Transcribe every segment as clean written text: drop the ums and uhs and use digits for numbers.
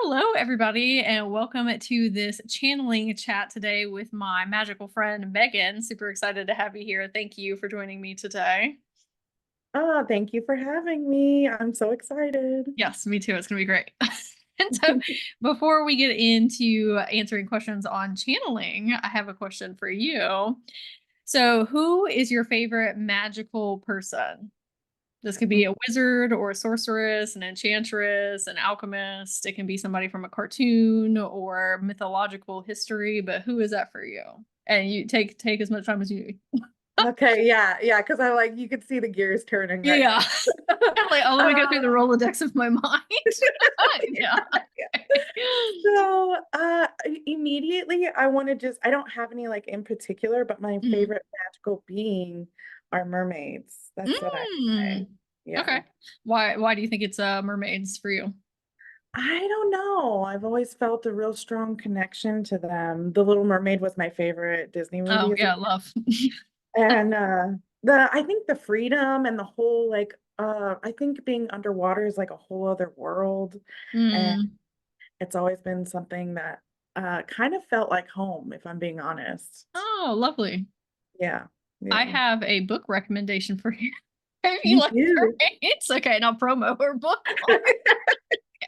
Hello, everybody, and welcome to this channeling chat today with my magical friend Megan. Super excited to have you here. Thank you for joining me today. Oh, thank you for having me. I'm so excited. Yes, me too. It's going to be great. And so, before we get into answering questions on channeling, I have a question for you. So, who is your favorite magical person? This could be a wizard or a sorceress, an enchantress, an alchemist. It can be somebody from a cartoon or mythological history, but who is that for you? And you take as much time as you need. Okay, yeah, because I like you could see the gears turning right Yeah. now. Like, oh, let me go through the Um, Rolodex of my mind. Yeah. Immediately I want to I don't have any like in particular, but my Mhm. favorite magical being are mermaids. That's what I say. Mm. Yeah. Okay. Why do you think it's mermaids for you? I don't know. I've always felt a real strong connection to them. The Little Mermaid was my favorite Disney movie Oh, as a yeah, love. And the I think the freedom and the whole like I think being underwater is like a whole other world. And Mm. it's always been something that kind of felt like home, if I'm being honest. Oh, lovely. Yeah. I Yeah. have a book recommendation for you. If you You like do. mermaids, okay, not promo or book.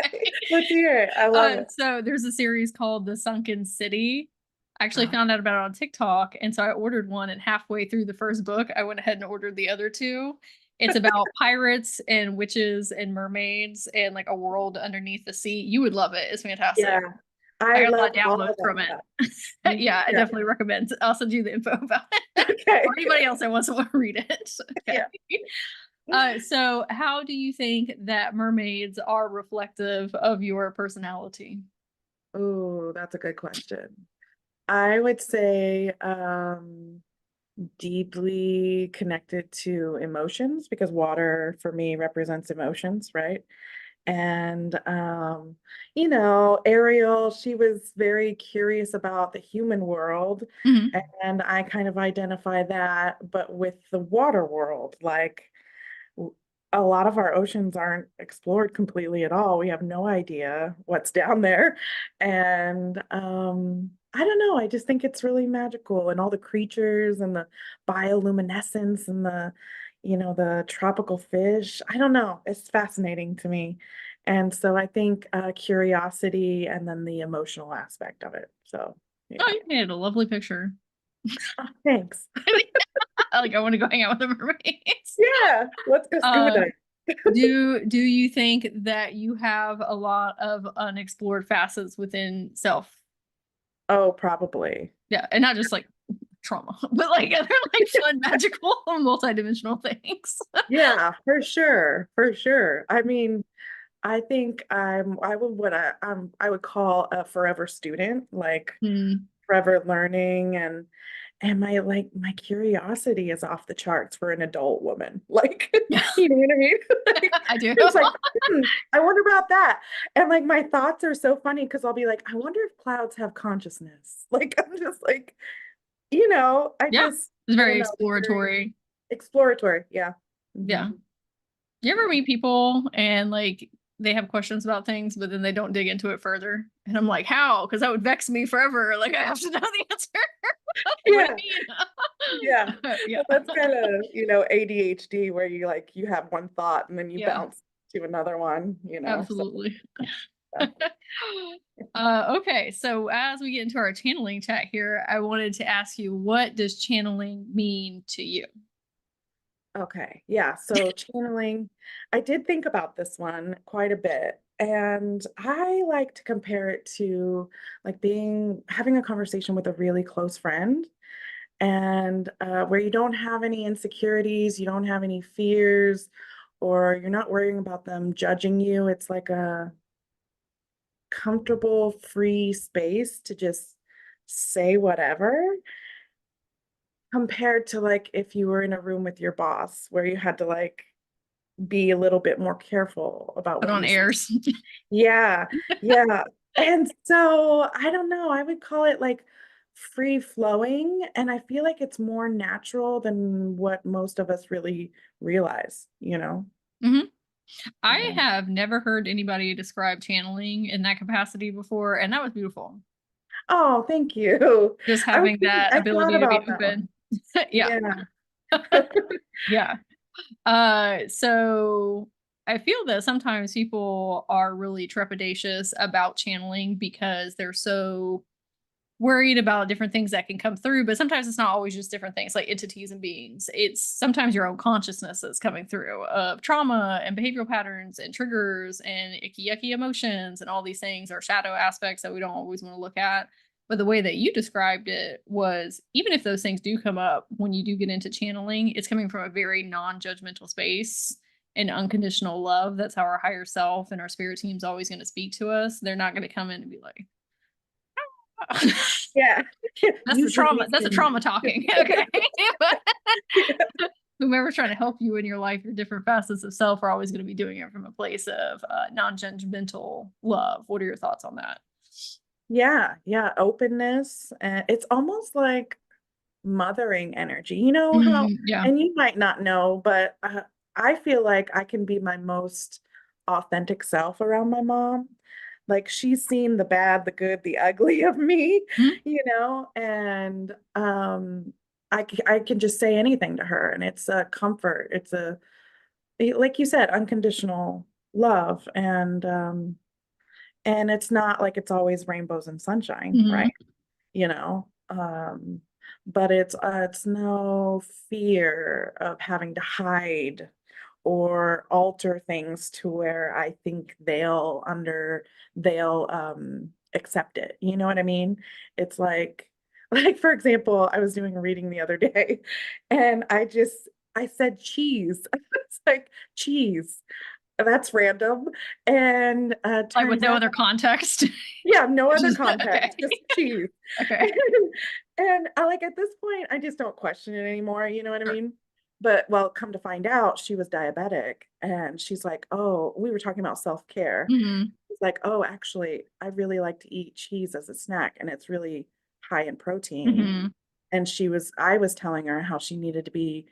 Okay. Let's hear it. I love it. So there's a series called The Sunken City. I actually Oh, found out about it on TikTok, and so I ordered one, and halfway through the first book, I went ahead and ordered the other two. It's about pirates and witches and mermaids and like a world underneath the sea. You would love it. It's fantastic. yeah. I I got a lot love of all of downloads that from it. stuff. Mhm. Yeah, I Yeah. definitely recommend. I'll send you the info about it. Okay. Or anybody else that wants to read it. Okay. Yeah. So how do you think that mermaids are reflective of your personality? Oh, that's a good question. I would say deeply connected to emotions because water for me represents emotions, right? And Ariel, she was very curious about the human world, Mhm. and I kind of identify that, but with the water world, like a lot of our oceans aren't explored completely at all. We have no idea what's down there. And I don't know, I just think it's really magical and all the creatures and the bioluminescence and the tropical fish. I don't know. It's fascinating to me. And so I think curiosity and then the emotional aspect of it. So, Oh, yeah. you made a lovely picture. Oh, thanks. I want to go hang out with the mermaids. Yeah, let's go scuba Uh, dive. do you think that you have a lot of unexplored facets within self? Oh, probably. Yeah, and not just like trauma, but like other like fun, magical, multidimensional things. Yeah, for sure, for sure. I mean, I think I would call a forever student, like Hmm. forever learning and my curiosity is off the charts for an adult woman. Like, you know what I mean? Like, I do. it's like, I wonder about that. And like my thoughts are so funny because I'll be like, I wonder if clouds have consciousness. Like I'm just like, Yeah, it's I very don't know, it's very exploratory. exploratory. Yeah. Yeah. Hmm. You ever Yeah. meet people and like they have questions about things, but then they don't dig into it further? And I'm like, how? Because that would vex me forever. Like I have to know the answer. What do Yeah. you Yeah. mean? Yeah. Well, that's kind of, ADHD where you have one thought and then you Yeah, bounce to another one. So, absolutely. yeah. Okay, so as we get into our channeling chat here, I wanted to ask you, what does channeling mean to you? Okay. Yeah. So channeling, I did think about this one quite a bit. And I like to compare it to like having a conversation with a really close friend and where you don't have any insecurities, you don't have any fears, or you're not worrying about them judging you. It's like a comfortable, free space to just say whatever, compared to like if you were in a room with your boss where you had to like be a little bit more careful about Put what on you say. airs. Yeah, yeah. And so I don't know, I would call it like free flowing. And I feel like it's more natural than what most of us really realize? Hmm. I Yeah. have never heard anybody describe channeling in that capacity before, and that was beautiful. Oh, thank you. Just having that I thought ability to be about that one. open. Yeah. Yeah. Yeah. So I feel that sometimes people are really trepidatious about channeling because they're so worried about different things that can come through, but sometimes it's not always just different things like entities and beings. It's sometimes your own consciousness that's coming through of trauma and behavioral patterns and triggers and icky yucky emotions and all these things are shadow aspects that we don't always want to look at. But the way that you described it was even if those things do come up when you do get into channeling, it's coming from a very non-judgmental space and unconditional love. That's how our higher self and our spirit team's always going to speak to us. They're not going to come in and be like, Yeah. that's the Use trauma. these That's the things. trauma talking. Okay. But whomever's trying to help you in your life, your different facets of self are always going to be doing it from a place of non-judgmental love. What are your thoughts on that? Yeah, yeah, openness. And it's almost like mothering energy. You know how, Yeah. and you might not know, but I feel like I can be my most authentic self around my mom. Like she's seen the bad, the good, the ugly of me, Mhm. and I can just say anything to her, and it's a comfort. It's a like you said, unconditional love, and it's not like it's always rainbows and sunshine, Mhm. right? you know but it's no fear of having to hide or alter things to where I think they'll accept it, you know what I mean? It's like like for example, I was doing a reading the other day and I said cheese. It's like cheese, that's random, and Like with turns no out, other context. yeah, no other Just okay. context, just cheese. Okay. And I like at this point, I just don't question it anymore, you know what I Sure. mean? But well, come to find out, she was diabetic and she's like, "Oh, we were talking about self-care." Hmm. It's like, "Oh, actually, I really like to eat cheese as a snack and it's really high in protein." Hmm. And I was telling her how she needed to be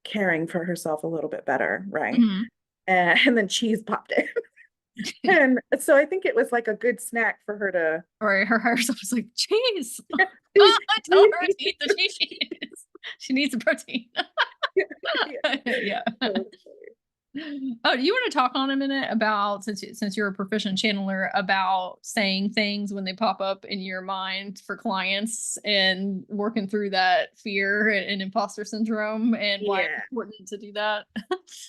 caring for herself a little bit better, right? Hmm. And then cheese popped in. And so I think it was like a good snack for her to Or her higher self was like, cheese. to I tell her to eat. eat the cheese. She needs the protein. Yeah. Yeah. So, Oh, do you want to talk on a minute about since you're a proficient channeler about saying things when they pop up in your mind for clients and working through that fear and imposter syndrome and why it's yeah. important to do that?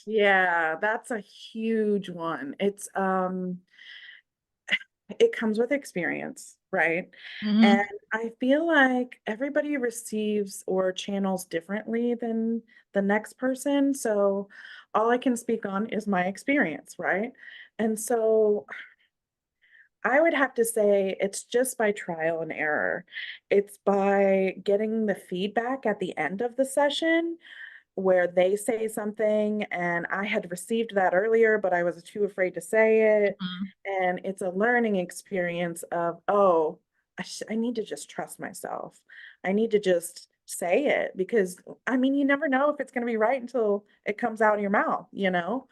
Yeah, that's a huge one. It comes with experience, right? And Hmm. I feel like everybody receives or channels differently than the next person. So all I can speak on is my experience, right? And so I would have to say it's just by trial and error. It's by getting the feedback at the end of the session where they say something and I had received that earlier, but I was too afraid to say it. Hmm. And it's a learning experience of, oh, I need to just trust myself. I need to just say it because I mean, you never know if it's going to be right until it comes out of your mouth, you know?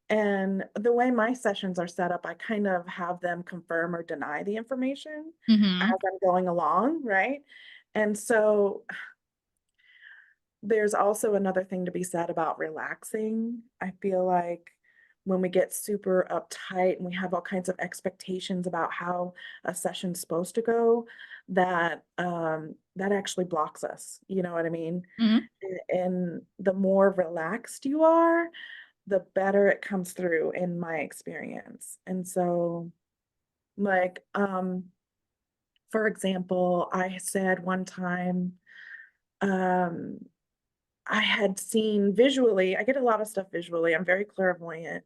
And the way my sessions are set up, I kind of have them confirm or deny the information as Hmm. I'm going along, right? And so there's also another thing to be said about relaxing. I feel like when we get super uptight and we have all kinds of expectations about how a session's supposed to go, that actually blocks us. You know what I mean? Hmm. And the more relaxed you are, the better it comes through in my experience. And so, like, for example, I said one time, um, I had seen visually, I get a lot of stuff visually. I'm very clairvoyant.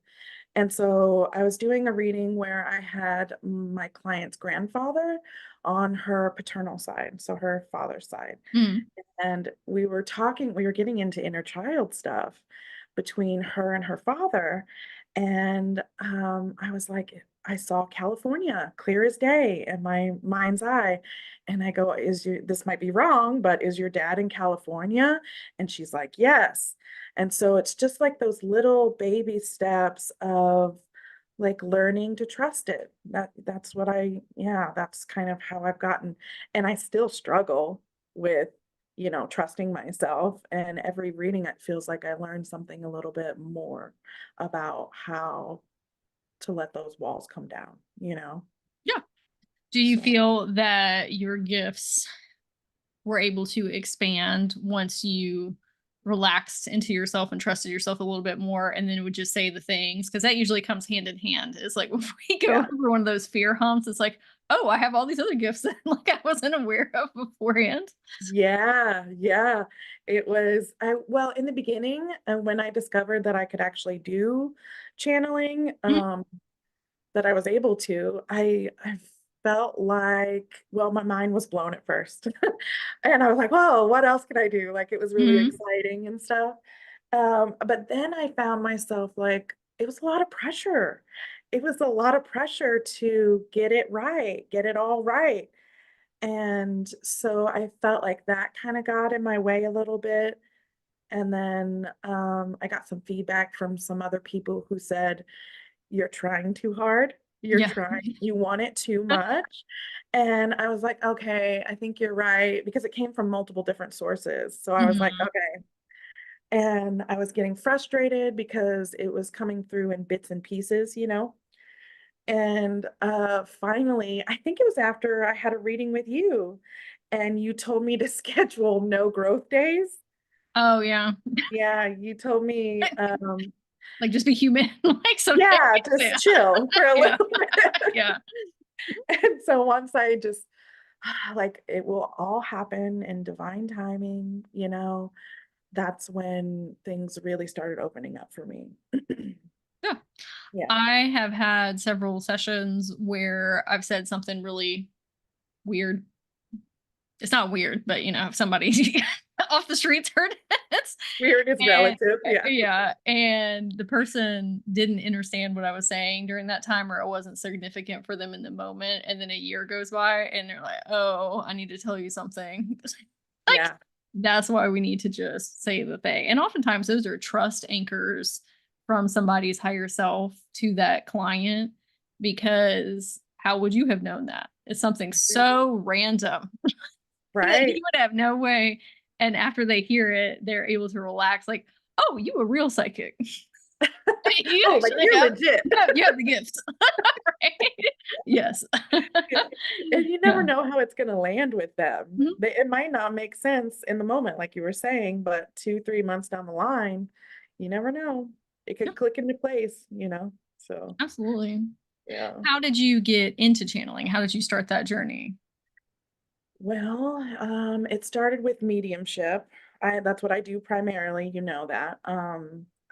And so I was doing a reading where I had my client's grandfather on her paternal side, so her father's side. Hmm. And we were getting into inner child stuff between her and her father. And I was like, I saw California clear as day in my mind's eye. And I go, this might be wrong, but is your dad in California? And she's like, yes. And so it's just like those little baby steps of like learning to trust it. That's what yeah, that's kind of how I've gotten. And I still struggle with, trusting myself. And every reading, it feels like I learned something a little bit more about how to let those walls come down. Yeah. Do you So, feel that your gifts were able to expand once you relaxed into yourself and trusted yourself a little bit more and then would just say the things? Because that usually comes hand in hand. It's like when we go yeah. over one of those fear humps, it's like, oh, I have all these other gifts that like I wasn't aware of beforehand. Yeah, yeah. Well, in the beginning, when I discovered that I could actually do channeling, Mhm. that I was able to, I felt like, well, my mind was blown at first. And I was like, whoa, what else can I do? Like it was really Mhm. exciting and stuff. But then I found myself like, it was a lot of pressure. It was a lot of pressure to get it right, get it all right. And so I felt like that kind of got in my way a little bit. And then I got some feedback from some other people who said, you're trying too hard. Yeah. You want it too much. And I was like, okay, I think you're right, because it came from multiple different sources. So I was like, Mhm. okay. And I was getting frustrated because it was coming through in bits and pieces. And finally, I think it was after I had a reading with you and you told me to schedule no growth days. Oh yeah. Yeah, you told me, Like just be human. Like some days. yeah, Yeah. just chill for a Yeah. little bit. Yeah. And so once I just like it will all happen in divine timing, that's when things really started opening up for me. Yeah. Yeah. I have had several sessions where I've said something really weird. It's not weird, but if somebody off the streets heard it. Weird is And relative. Yeah. yeah, and the person didn't understand what I was saying during that time, or it wasn't significant for them in the moment. And then a year goes by and they're like, oh, I need to tell you something. Like Yeah. that's why we need to just say the thing. And oftentimes those are trust anchors from somebody's higher self to that client, because how would you have known that? It's something so random that Right. you would have no way. And after they hear it, they're able to relax, like, oh, you a real psychic. You Oh, like actually you're have legit. you have the gift. Right? Yes. And you never Yeah. know how it's going to land with them. Mhm. It might not make sense in the moment, like you were saying, but 2, 3 months down the line, you never know. It Yeah, could click into place. So, absolutely. yeah. How did you get into channeling? How did you start that journey? Well, it started with mediumship. That's what I do primarily, you know that.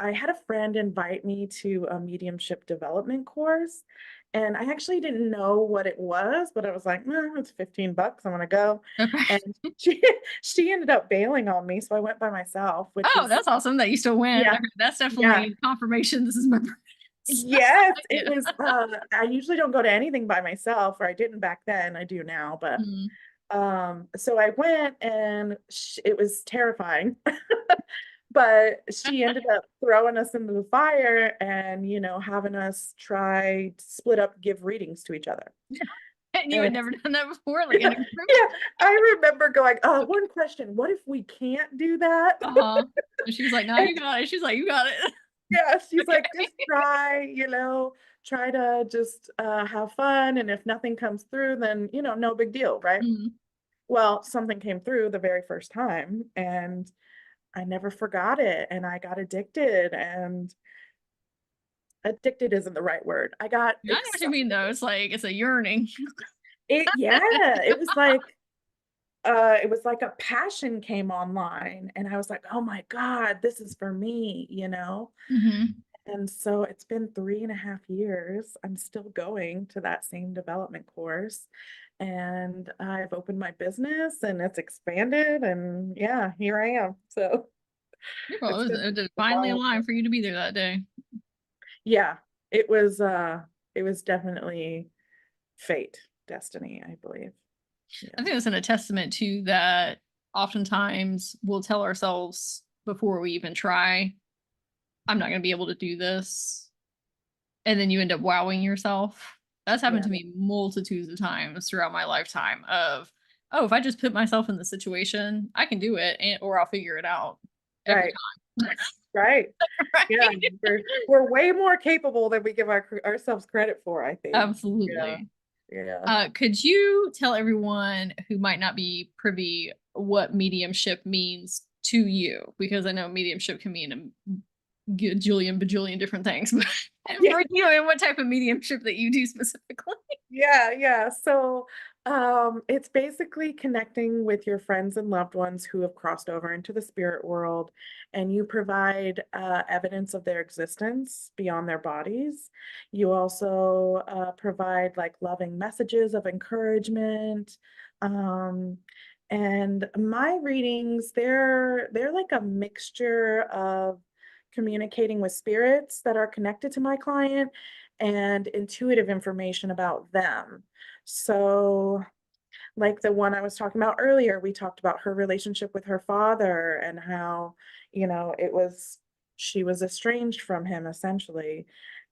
I had a friend invite me to a mediumship development course, and I actually didn't know what it was, but I was like, it's $15. I'm gonna go. Okay. And she she ended up bailing on me, so I went by myself, which Oh, is that's awesome that you still went. yeah, Okay, that's yeah. definitely confirmation this is my purpose. Yes, it Yeah. was I usually don't go to anything by myself, or I didn't back then, I do now, but Mhm. so I went and it was terrifying. But she ended up throwing us into the fire and, having us try to split up, give readings to each other. And you And had never done that before, like in a group? yeah, I remember going, one question, what if we can't do that? Uh-huh. And she's like, "No, And you got it." She's like, "You got it." yeah, she's Okay. like, just try to just have fun. And if nothing comes through, then, no big deal, right? Mhm. Well, something came through the very first time and I never forgot it, and I got addicted, and addicted isn't the right word. I got Yeah, I know what you excited. mean, though. It's like it's a yearning. Yeah, it was like a passion came online, and I was like, "Oh my God, this is for me?" Mhm. And so it's been 3.5 years. I'm still going to that same development course, and I've opened my business, and it's expanded, and yeah, here I am. So Well, it's been it was a finally wild. aligned for you to be there that day. Yeah, it was it was definitely fate, destiny, I believe. I Yeah. think it's a testament to that oftentimes we'll tell ourselves before we even try, I'm not going to be able to do this. And then you end up wowing yourself. That's happened Yeah. to me multitudes of times throughout my lifetime of, oh, if I just put myself in the situation, I can do it or I'll figure it out every Right. time. Right. Yeah. Right? We're way more capable than we give ourselves credit for, I think. Yeah. Absolutely. Yeah. Could you tell everyone who might not be privy what mediumship means to you? Because I know mediumship can mean a gajillion, bajillion different things, but Yeah. for you and what type of mediumship that you do specifically? Yeah, yeah. So, it's basically connecting with your friends and loved ones who have crossed over into the spirit world, and you provide evidence of their existence beyond their bodies. You also provide like loving messages of encouragement. Um, and my readings, they're like a mixture of communicating with spirits that are connected to my client and intuitive information about them. So, like the one I was talking about earlier, we talked about her relationship with her father and how, she was estranged from him essentially.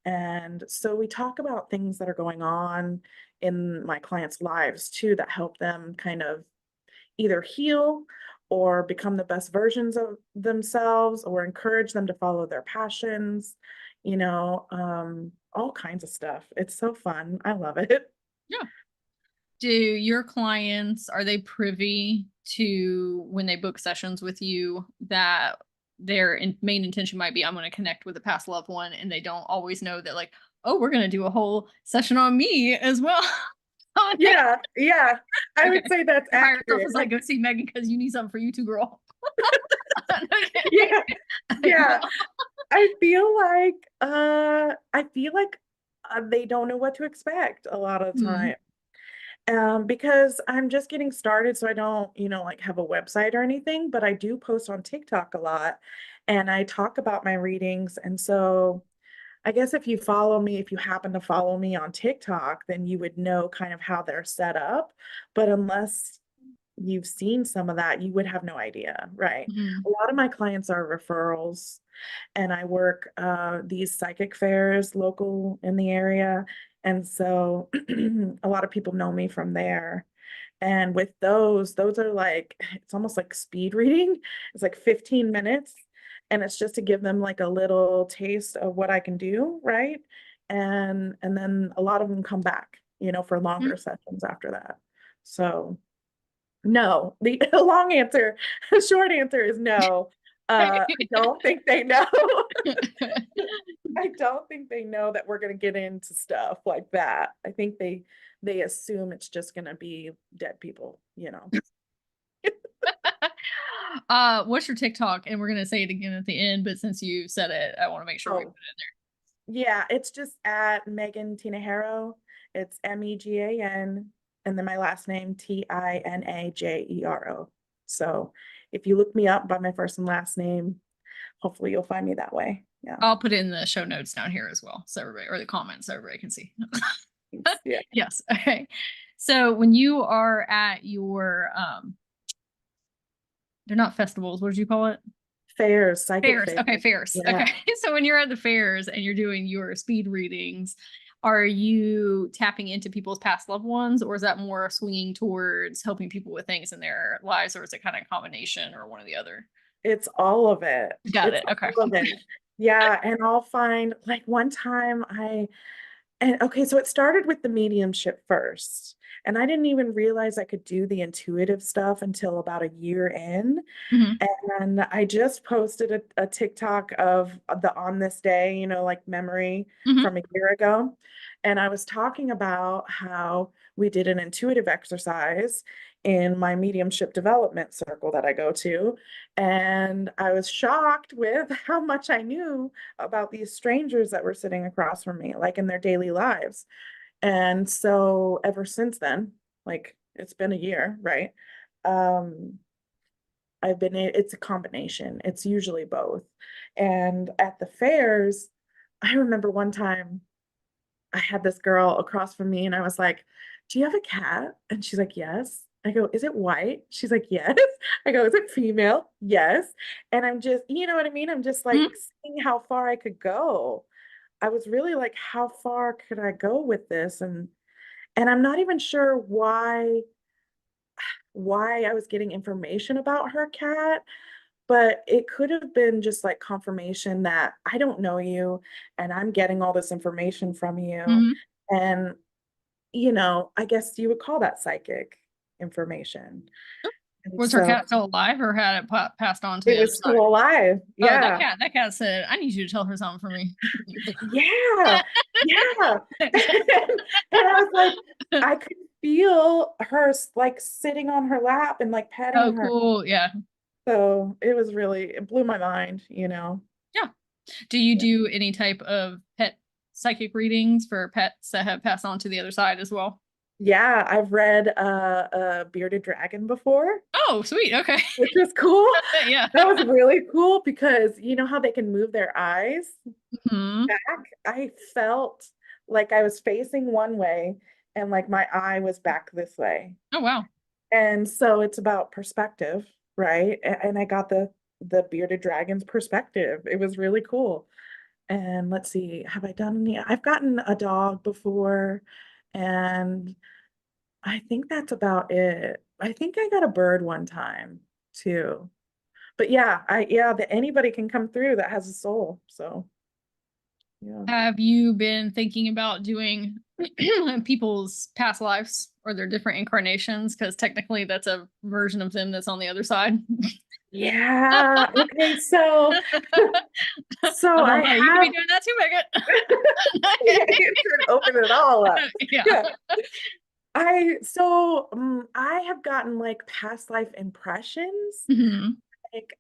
And so we talk about things that are going on in my clients' lives too that help them kind of either heal or become the best versions of themselves or encourage them to follow their passions, all kinds of stuff. It's so fun. I love it. Yeah. Do your clients, are they privy to when they book sessions with you that their main intention might be, I'm going to connect with a past loved one, and they don't always know that, like, oh, we're going to do a whole session on me as well? Yeah, yeah. I Okay. would say that's Your higher self accurate. is like, go see Megan because you need something for you too, girl. Yeah, Okay. yeah. I feel like they don't know what to expect a lot of the Hmm. time. Because I'm just getting started, so I don't, like have a website or anything, but I do post on TikTok a lot and I talk about my readings. And so I guess if you happen to follow me on TikTok, then you would know kind of how they're set up. But unless you've seen some of that, you would have no idea, right? Hmm. A lot of my clients are referrals, and I work these psychic fairs local in the area. And so a lot of people know me from there. And with those are like, it's almost like speed reading. It's like 15 minutes. And it's just to give them like a little taste of what I can do, right? And then a lot of them come back, for longer sessions after that. So no, the long answer, short answer is no. I don't think they know. I don't think they know that we're going to get into stuff like that. I think they assume it's just going to be dead people. What's your TikTok? And we're gonna say it again at the end, but since you said it, I want to make sure we put Oh, yeah, it's just at Megan Tinajero. It's Megan and then my last name Tinajero. So if you look me up by my first and last name, hopefully you'll find me that way. Yeah. I'll put it in the show notes down here as well, so everybody, or the comments, so everybody can see. Thanks. Yeah. Yes. Okay. So when you are at your they're not festivals, what did you call it? Fairs, psychic Fairs. fairs. Okay, fairs. Yeah. Okay. So when you're at the fairs and you're doing your speed readings, are you tapping into people's past loved ones, or is that more swinging towards helping people with things in their lives, or is it kind of a combination or one or the other? It's all of it. Got It's it. Okay. all of it. Yeah. And I'll find like one time and okay, so it started with the mediumship first. And I didn't even realize I could do the intuitive stuff until about a year in. Hmm. And I just posted a TikTok of the on this day, like memory Hmm. from a year ago. And I was talking about how we did an intuitive exercise in my mediumship development circle that I go to. And I was shocked with how much I knew about these strangers that were sitting across from me, like in their daily lives. And so ever since then, like it's been a year, right? Um, it's a combination. It's usually both. And at the fairs, I remember one time I had this girl across from me and I was like, "Do you have a cat?" And she's like, "Yes." I go, "Is it white?" She's like, "Yes." I go, "Is it female?" "Yes." And I'm just, you know what I mean? I'm just like Mhm. seeing how far I could go. I was really like, how far could I go with this? And I'm not even sure why I was getting information about her cat, but it could have been just like confirmation that I don't know you and I'm getting all this information from you. Mhm. And, I guess you would call that psychic information. And Was her so cat still alive or had it passed on to it the other was side? still alive. Oh, Yeah. that cat said, "I need you to tell her something for me." Yeah. Yeah. And I was like, I could feel her like sitting on her lap and like petting Oh, her. cool. Yeah. So it blew my mind. Yeah. Do you Yeah. do any type of pet psychic readings for pets that have passed on to the other side as well? Yeah, I've read a bearded dragon before, Oh, sweet. Okay. which was cool. Yeah. That was really cool because you know how they can move their eyes Mhm. back? I felt like I was facing one way and like my eye was back this way. Oh, wow. And so it's about perspective, right? And I got the bearded dragon's perspective. It was really cool. And let's see, have I done any? I've gotten a dog before, and I think that's about it. I think I got a bird one time too. But yeah, that anybody can come through that has a soul. So yeah. Have you been thinking about doing people's past lives or their different incarnations? Because technically, that's a version of them that's on the other side. Yeah. Okay. So so I I love that. You could be have doing that too, yeah, Megan. you should open it all up. Yeah. Yeah. I have gotten like past life impressions. Mhm. Like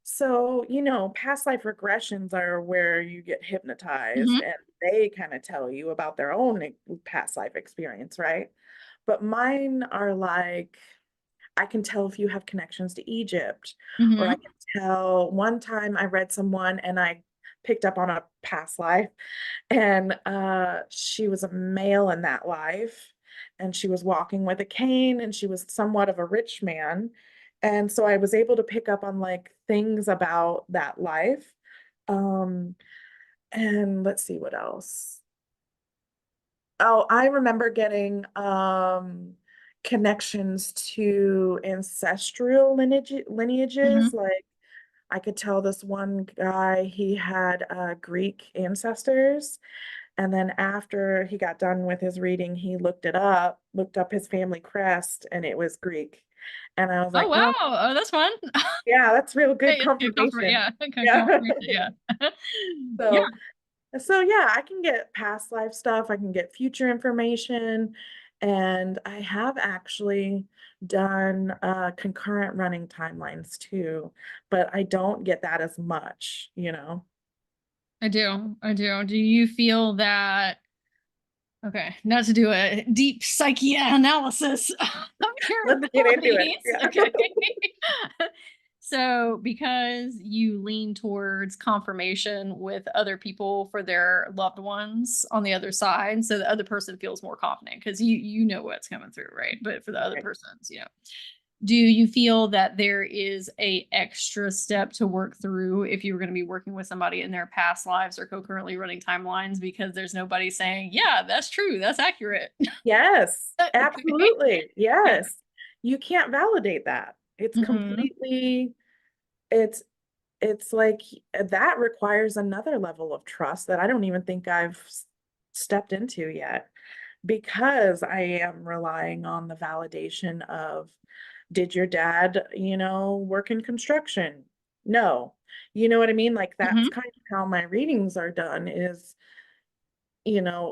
so past life regressions are where you get hypnotized Mhm. and they kind of tell you about their own past life experience, right? But mine are like I can tell if you have connections to Egypt, or I Mhm. can tell one time I read someone and I picked up on a past life and she was a male in that life and she was walking with a cane and she was somewhat of a rich man. And so I was able to pick up on like things about that life. Um, and let's see what else. Oh, I remember getting connections to ancestral lineages. Mhm. Like I could tell this one guy, he had Greek ancestors. And then after he got done with his reading, he looked up his family crest, and it was Greek. And I was Oh, like, wow. oh, Oh, that's fun. yeah, that's real good Hey, it's good confirmation. confirmation. Yeah. Good Yeah. confirmation. Yeah. Yeah. So So yeah, I can get past life stuff, I can get future information, and I have actually done concurrent running timelines too, but I don't get that as much. I do. I do. Do you feel that? Okay, not to do a deep psyche analysis of your Let's get into it. abilities. Yeah. Okay. So, because you lean towards confirmation with other people for their loved ones on the other side, so the other person feels more confident because you know what's coming through, right? But for the other Right. persons, do you feel that there is a extra step to work through if you were going to be working with somebody in their past lives or co-currently running timelines because there's nobody saying, "Yeah, that's true, that's accurate." Yes, Okay. absolutely. Yeah. Yes. You can't validate that. Mhm. It's like that requires another level of trust that I don't even think I've stepped into yet because I am relying on the validation of, did your dad work in construction? No. You know what I mean? Like that's Mhm. kind of how my readings are done is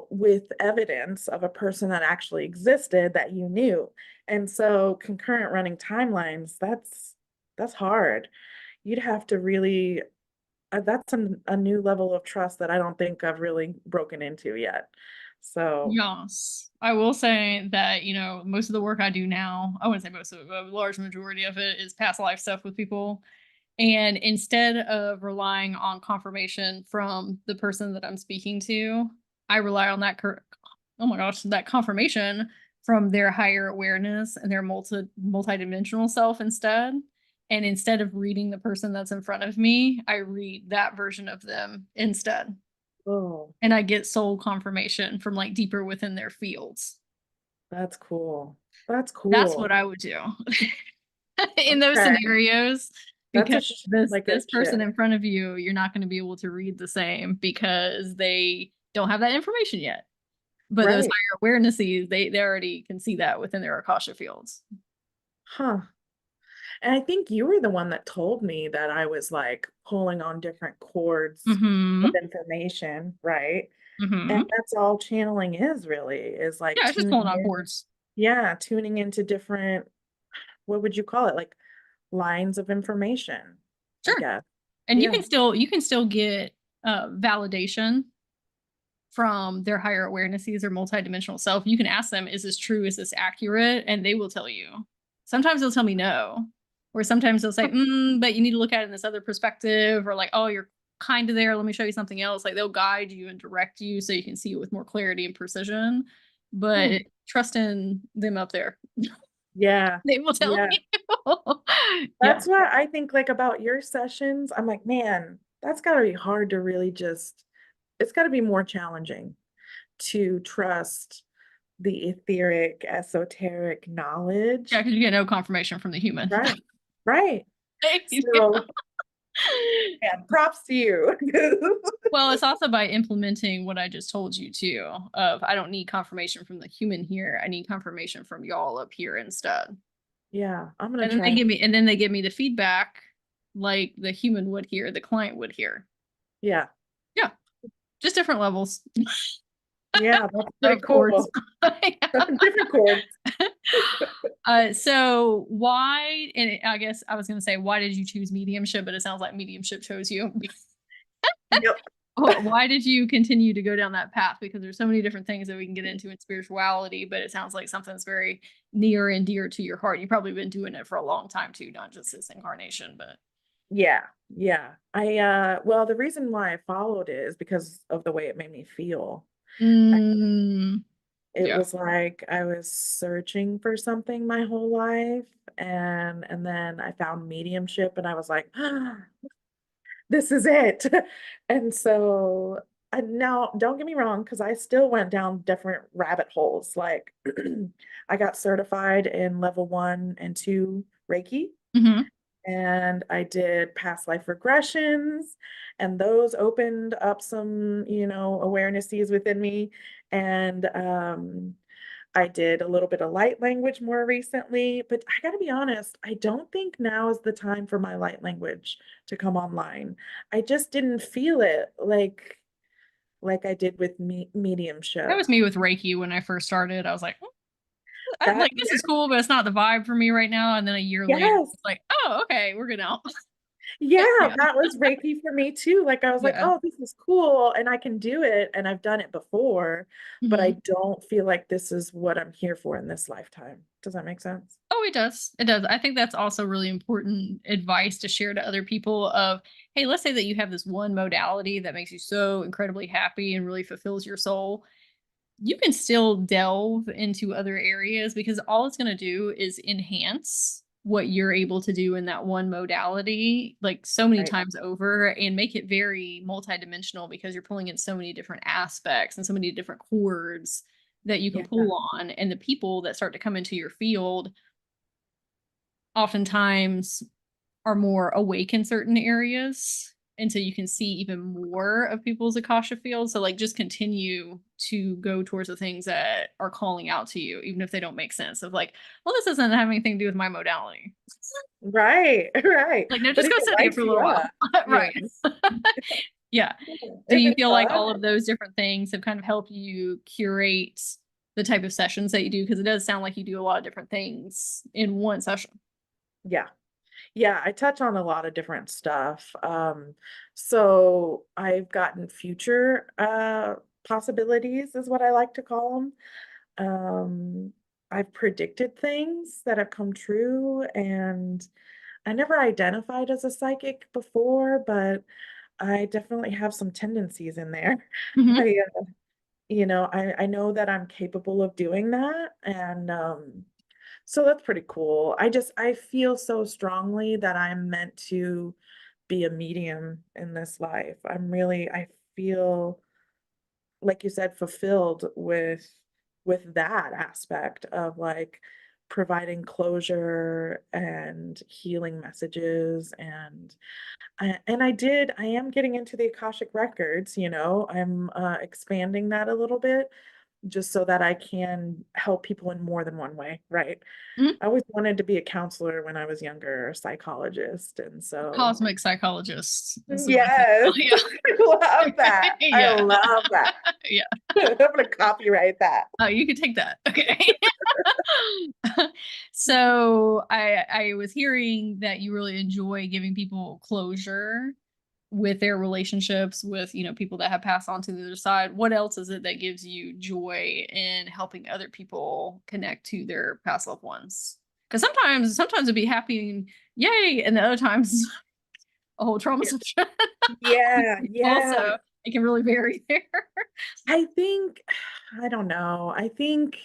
with evidence of a person that actually existed that you knew. And so concurrent running timelines, that's hard. You'd have to really that's a new level of trust that I don't think I've really broken into yet. So, Yes. I will say that, most of the work I do now, I wouldn't say most of it, but a large majority of it is past life stuff with people. And instead of relying on confirmation from the person that I'm speaking to, I rely on that oh my gosh, that confirmation from their higher awareness and their multidimensional self instead. And instead of reading the person that's in front of me, I read that version of them instead. Oh, And I get soul confirmation from like deeper within their fields. that's cool. That's That's what cool. I would do in those Okay. scenarios, That's because a like a this person shift. in front of you, you're not going to be able to read the same because they don't have that information yet. But those Right. higher awarenesses, they already can see that within their Akasha fields. Huh. And I think you were the one that told me that I was like pulling on different cords of Mm-hmm. information, right? And Mm-hmm. that's all channeling is really, is like Yeah, it's just pulling tuning on in. cords. Yeah, tuning into different, what would you call it? Like lines of information, I Sure. guess. And Yeah. you can still get validation from their higher awarenesses or multidimensional self. You can ask them, is this true? Is this accurate? And they will tell you. Sometimes they'll tell me no. Or sometimes they'll say, but you need to look at it in this other perspective, or like, oh, you're kind of there. Let me show you something else. Like they'll guide you and direct you so you can see it with more clarity and precision. Hmm. But trust in them up there. Yeah. They will tell Yeah. you. Yeah. That's what I think like about your sessions. I'm like, man, that's gotta be hard to really just, it's gotta be more challenging to trust the etheric, esoteric Yeah, knowledge. because you get no confirmation from the human. Right. Right. Yeah. So, yeah, props to you. Well, it's also by implementing what I just told you too, of I don't need confirmation from the human here. I need confirmation from y'all up here instead. Yeah, I'm gonna And then try that. they give me the feedback like the human would hear, the client would hear. Yeah. Yeah, just different levels Yeah, that's pretty of chords. cool. Different chords. So why, and I guess I was going to say, why did you choose mediumship? But it sounds like mediumship chose you. Yep. Why did you continue to go down that path? Because there's so many different things that we can get into in spirituality, but it sounds like something's very near and dear to your heart. You've probably been doing it for a long time too, not just this incarnation, but Yeah. Yeah. Well, the reason why I followed it is because of the way it made me feel. mm, It yeah. was like I was searching for something my whole life, and then I found mediumship and I was like, ah, this is it. And so now don't get me wrong, because I still went down different rabbit holes. Like I got certified in level 1 and 2 Reiki, Hmm. and I did past life regressions, and those opened up some, awarenesses within me. And I did a little bit of light language more recently, but I gotta be honest, I don't think now is the time for my light language to come online. I just didn't feel it like I did with That mediumship. was me with Reiki when I first started. I was like, I'm That like, this is cool, but it's not the vibe for me right now. And then a year later, yes. it's like, oh, okay, we're good now. Yeah, Yeah. that was Reiki for me too. Like I was like, Yeah. oh, this is cool and I can do it and I've done it before, but I Hmm. don't feel like this is what I'm here for in this lifetime. Does that make sense? Oh, it does. It does. I think that's also really important advice to share to other people of, hey, let's say that you have this one modality that makes you so incredibly happy and really fulfills your soul. You can still delve into other areas because all it's going to do is enhance what you're able to do in that one modality like so many Right. times over and make it very multidimensional because you're pulling in so many different aspects and so many different chords that you can Yeah. pull on, and the people that start to come into your field oftentimes are more awake in certain areas. And so you can see even more of people's Akasha fields. So like just continue to go towards the things that are calling out to you, even if they don't make sense of like, well, this doesn't have anything to do with my modality. Right, right. Like, no, But just if go it sit in it lights for a you little while. up, Right. yes. Yeah. Do If you it's feel like fun, all of those different things have kind of helped you curate the type of sessions that you do? Because it does sound like you do a lot of different things in one session. yeah. Yeah, I touch on a lot of different stuff. So I've gotten future possibilities is what I like to call them. I've predicted things that have come true, and I never identified as a psychic before, but I definitely have some tendencies in there. Hmm. I I know that I'm capable of doing that. And so that's pretty cool. I feel so strongly that I'm meant to be a medium in this life. I feel, like you said, fulfilled with that aspect of like providing closure and healing messages. I am getting into the Akashic records, I'm expanding that a little bit just so that I can help people in more than one way, right? Mhm. I always wanted to be a counselor when I was younger, a psychologist, and so Cosmic psychologist is the way to yes, yeah. I love that. I Yeah. love that. Yeah. I'm gonna copyright that. Oh, you can take that. Okay. So I was hearing that you really enjoy giving people closure with their relationships with, people that have passed on to the other side. What else is it that gives you joy in helping other people connect to their past loved ones? Because sometimes it'd be happy and yay, and the other times a whole trauma session. Yeah, yeah. Also, it can really vary there. I think I don't know. I think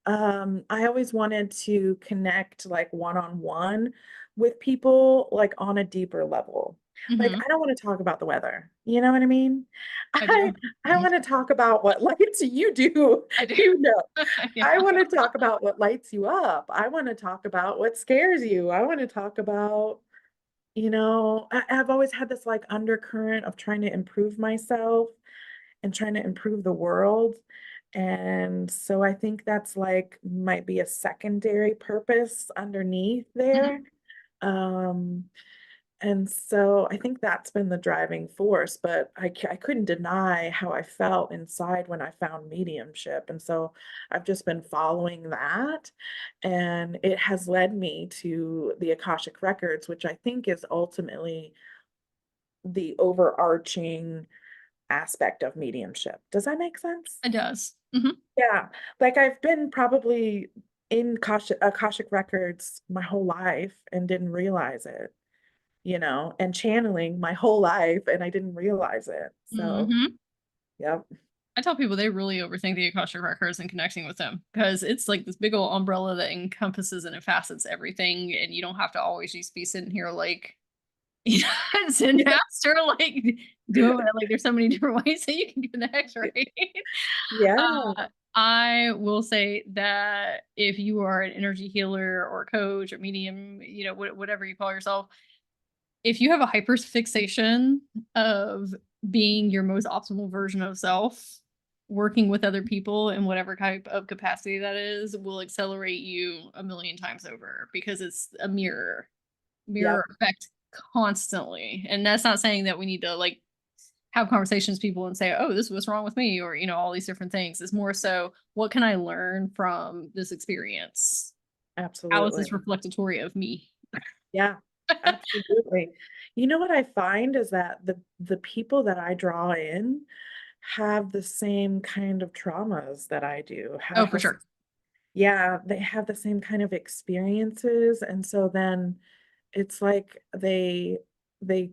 I always wanted to connect like one-on-one with people like on a deeper level. Like Hmm. I don't want to talk about the weather. You know what I mean? I do. I want to talk about what lights you do. I do. You know. Yeah. I want to talk about what lights you up. I want to talk about what scares you. I want to talk about, I've always had this like undercurrent of trying to improve myself and trying to improve the world. And so I think that's like might be a secondary purpose underneath there. Mhm. Um, and so I think that's been the driving force, but I couldn't deny how I felt inside when I found mediumship. And so I've just been following that. And it has led me to the Akashic Records, which I think is ultimately the overarching aspect of mediumship. Does that make sense? It does. Hmm. Yeah. Like I've been probably in Akashic Records my whole life and didn't realize it, and channeling my whole life and I didn't realize it. So, Hmm. yep. I tell people they really overthink the Akashic records and connecting with them because it's like this big old umbrella that encompasses and it facets everything, and you don't have to always just be sitting here like Zen Yeah. master, like doing it. Like there's so many different ways that you can connect, right? Yeah. I will say that if you are an energy healer or coach or medium, whatever you call yourself, if you have a hyper fixation of being your most optimal version of self, working with other people in whatever type of capacity that is will accelerate you a million times over because it's a mirror Yep. effect constantly. And that's not saying that we need to like have conversations with people and say, oh, this is what's wrong with me, or all these different things. It's more so, what can I learn from this experience? How is this Absolutely. reflectory of me? Yeah. Absolutely. You know what I find is that the people that I draw in have the same kind of traumas that I do, Oh, have for this. sure. Yeah, they have the same kind of experiences, and so then it's like they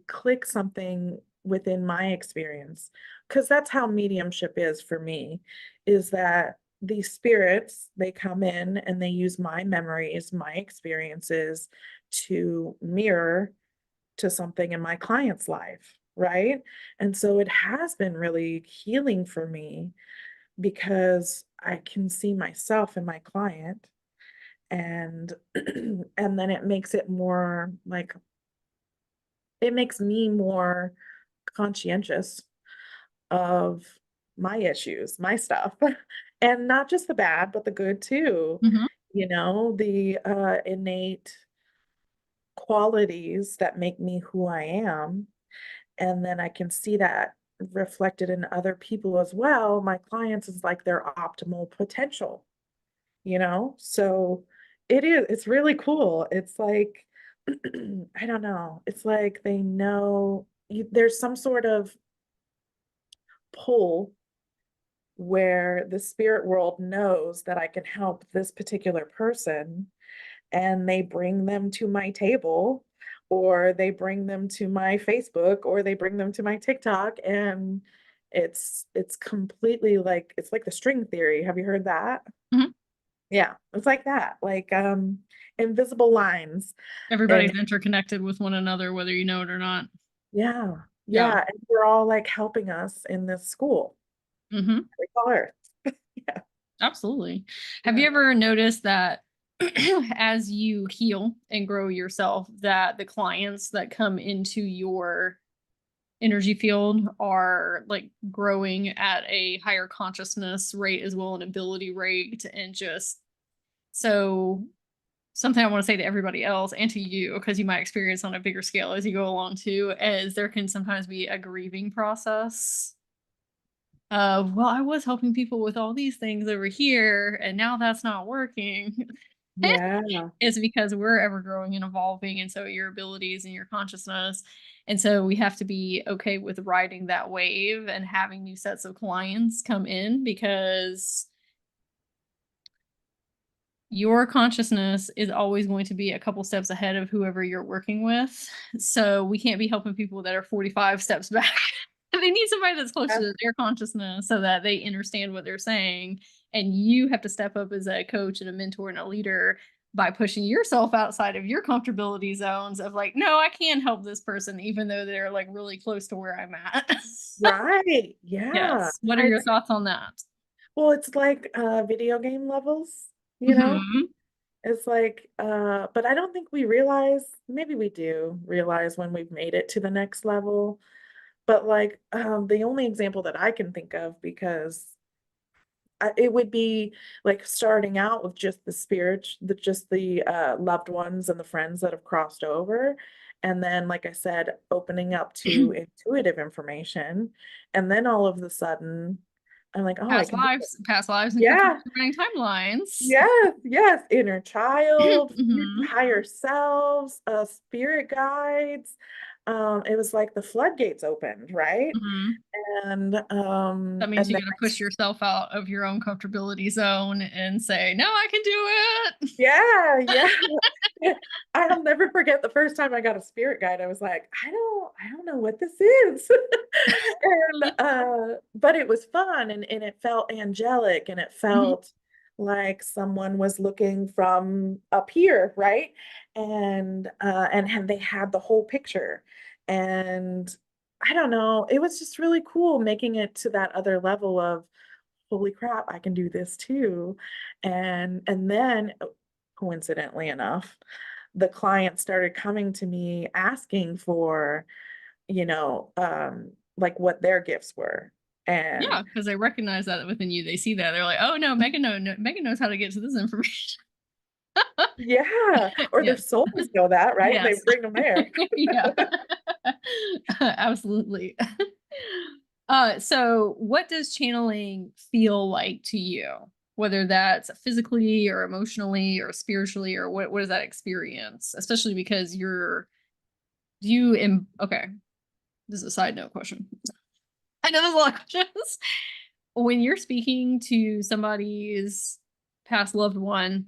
click something within my experience, because that's how mediumship is for me, is that these spirits, they come in and they use my memories, my experiences to mirror to something in my client's life, right? And so it has been really healing for me because I can see myself in my client, and and then it makes it more like it makes me more conscientious of my issues, my stuff. And not just the bad, but the good too. Hmm. The innate qualities that make me who I am. And then I can see that reflected in other people as well. My clients is like their optimal potential. So it's really cool. It's like I don't know, it's like they know there's some sort of pull where the spirit world knows that I can help this particular person, and they bring them to my table, or they bring them to my Facebook, or they bring them to my TikTok, It's completely like it's like the string theory. Have you heard that? Mhm. Yeah, it's like that, like invisible lines. And Everybody's interconnected with one another, whether you know it or not. yeah, Yeah. yeah, and we're all like helping us in this school. Hmm. We call Earth. Yeah, Absolutely. Have yeah. you ever noticed that as you heal and grow yourself, that the clients that come into your energy field are like growing at a higher consciousness rate as well, and ability rate, and just so something I want to say to everybody else and to you, because you might experience on a bigger scale as you go along too, is there can sometimes be a grieving process of, well, I was helping people with all these things over here, and now that's not working. Yeah, Is because we're ever growing and evolving, and so your abilities and your consciousness. And so we have to be okay with riding that wave and having new sets of clients come in, because your consciousness is always going to be a couple steps ahead of whoever you're working with. So we can't be helping people that are 45 steps back. They need somebody that's closer yeah, to their consciousness so that they understand what they're saying. And you have to step up as a coach and a mentor and a leader by pushing yourself outside of your comfortability zones of like, no, I can help this person, even though they're like really close to where I'm at. right. Yeah. Yes. What are your thoughts on that? Well, it's like video game levels, you know? Hmm. It's like, but I don't think we realize, maybe we do realize when we've made it to the next level. But like, the only example that I can think of, because it would be like starting out with just the spirit, just the loved ones and the friends that have crossed over. And then, like I said, opening up to intuitive information. And then all of a sudden, I'm like, oh, I can do it. Past lives, and Yeah. running timelines. Yes, yes, inner child, Hmm. higher selves, spirit guides. It was like the floodgates opened, right? Hmm. That means And you then got to push yourself out of your own comfortability zone and say, "No, I can do it." yeah, yeah. I'll never forget the first time I got a spirit guide. I was like, I don't know what this is. And but it was fun, and it felt angelic, and it Hmm. felt like someone was looking from up here, right? And they had the whole picture. And I don't know, it was just really cool making it to that other level of holy crap, I can do this too. And then coincidentally enough, the client started coming to me asking for, like what their gifts were. Yeah, And because they recognize that within you. They see that they're like, "Oh no, Megan knows how to get to this information." yeah, or their Yes, souls know that, right? And they yes, bring them there. yeah, absolutely. So what does channeling feel like to you? Whether that's physically or emotionally or spiritually, or what is that experience? Especially because okay, this is a side note question. I know there's a lot of questions. When you're speaking to somebody's past loved one,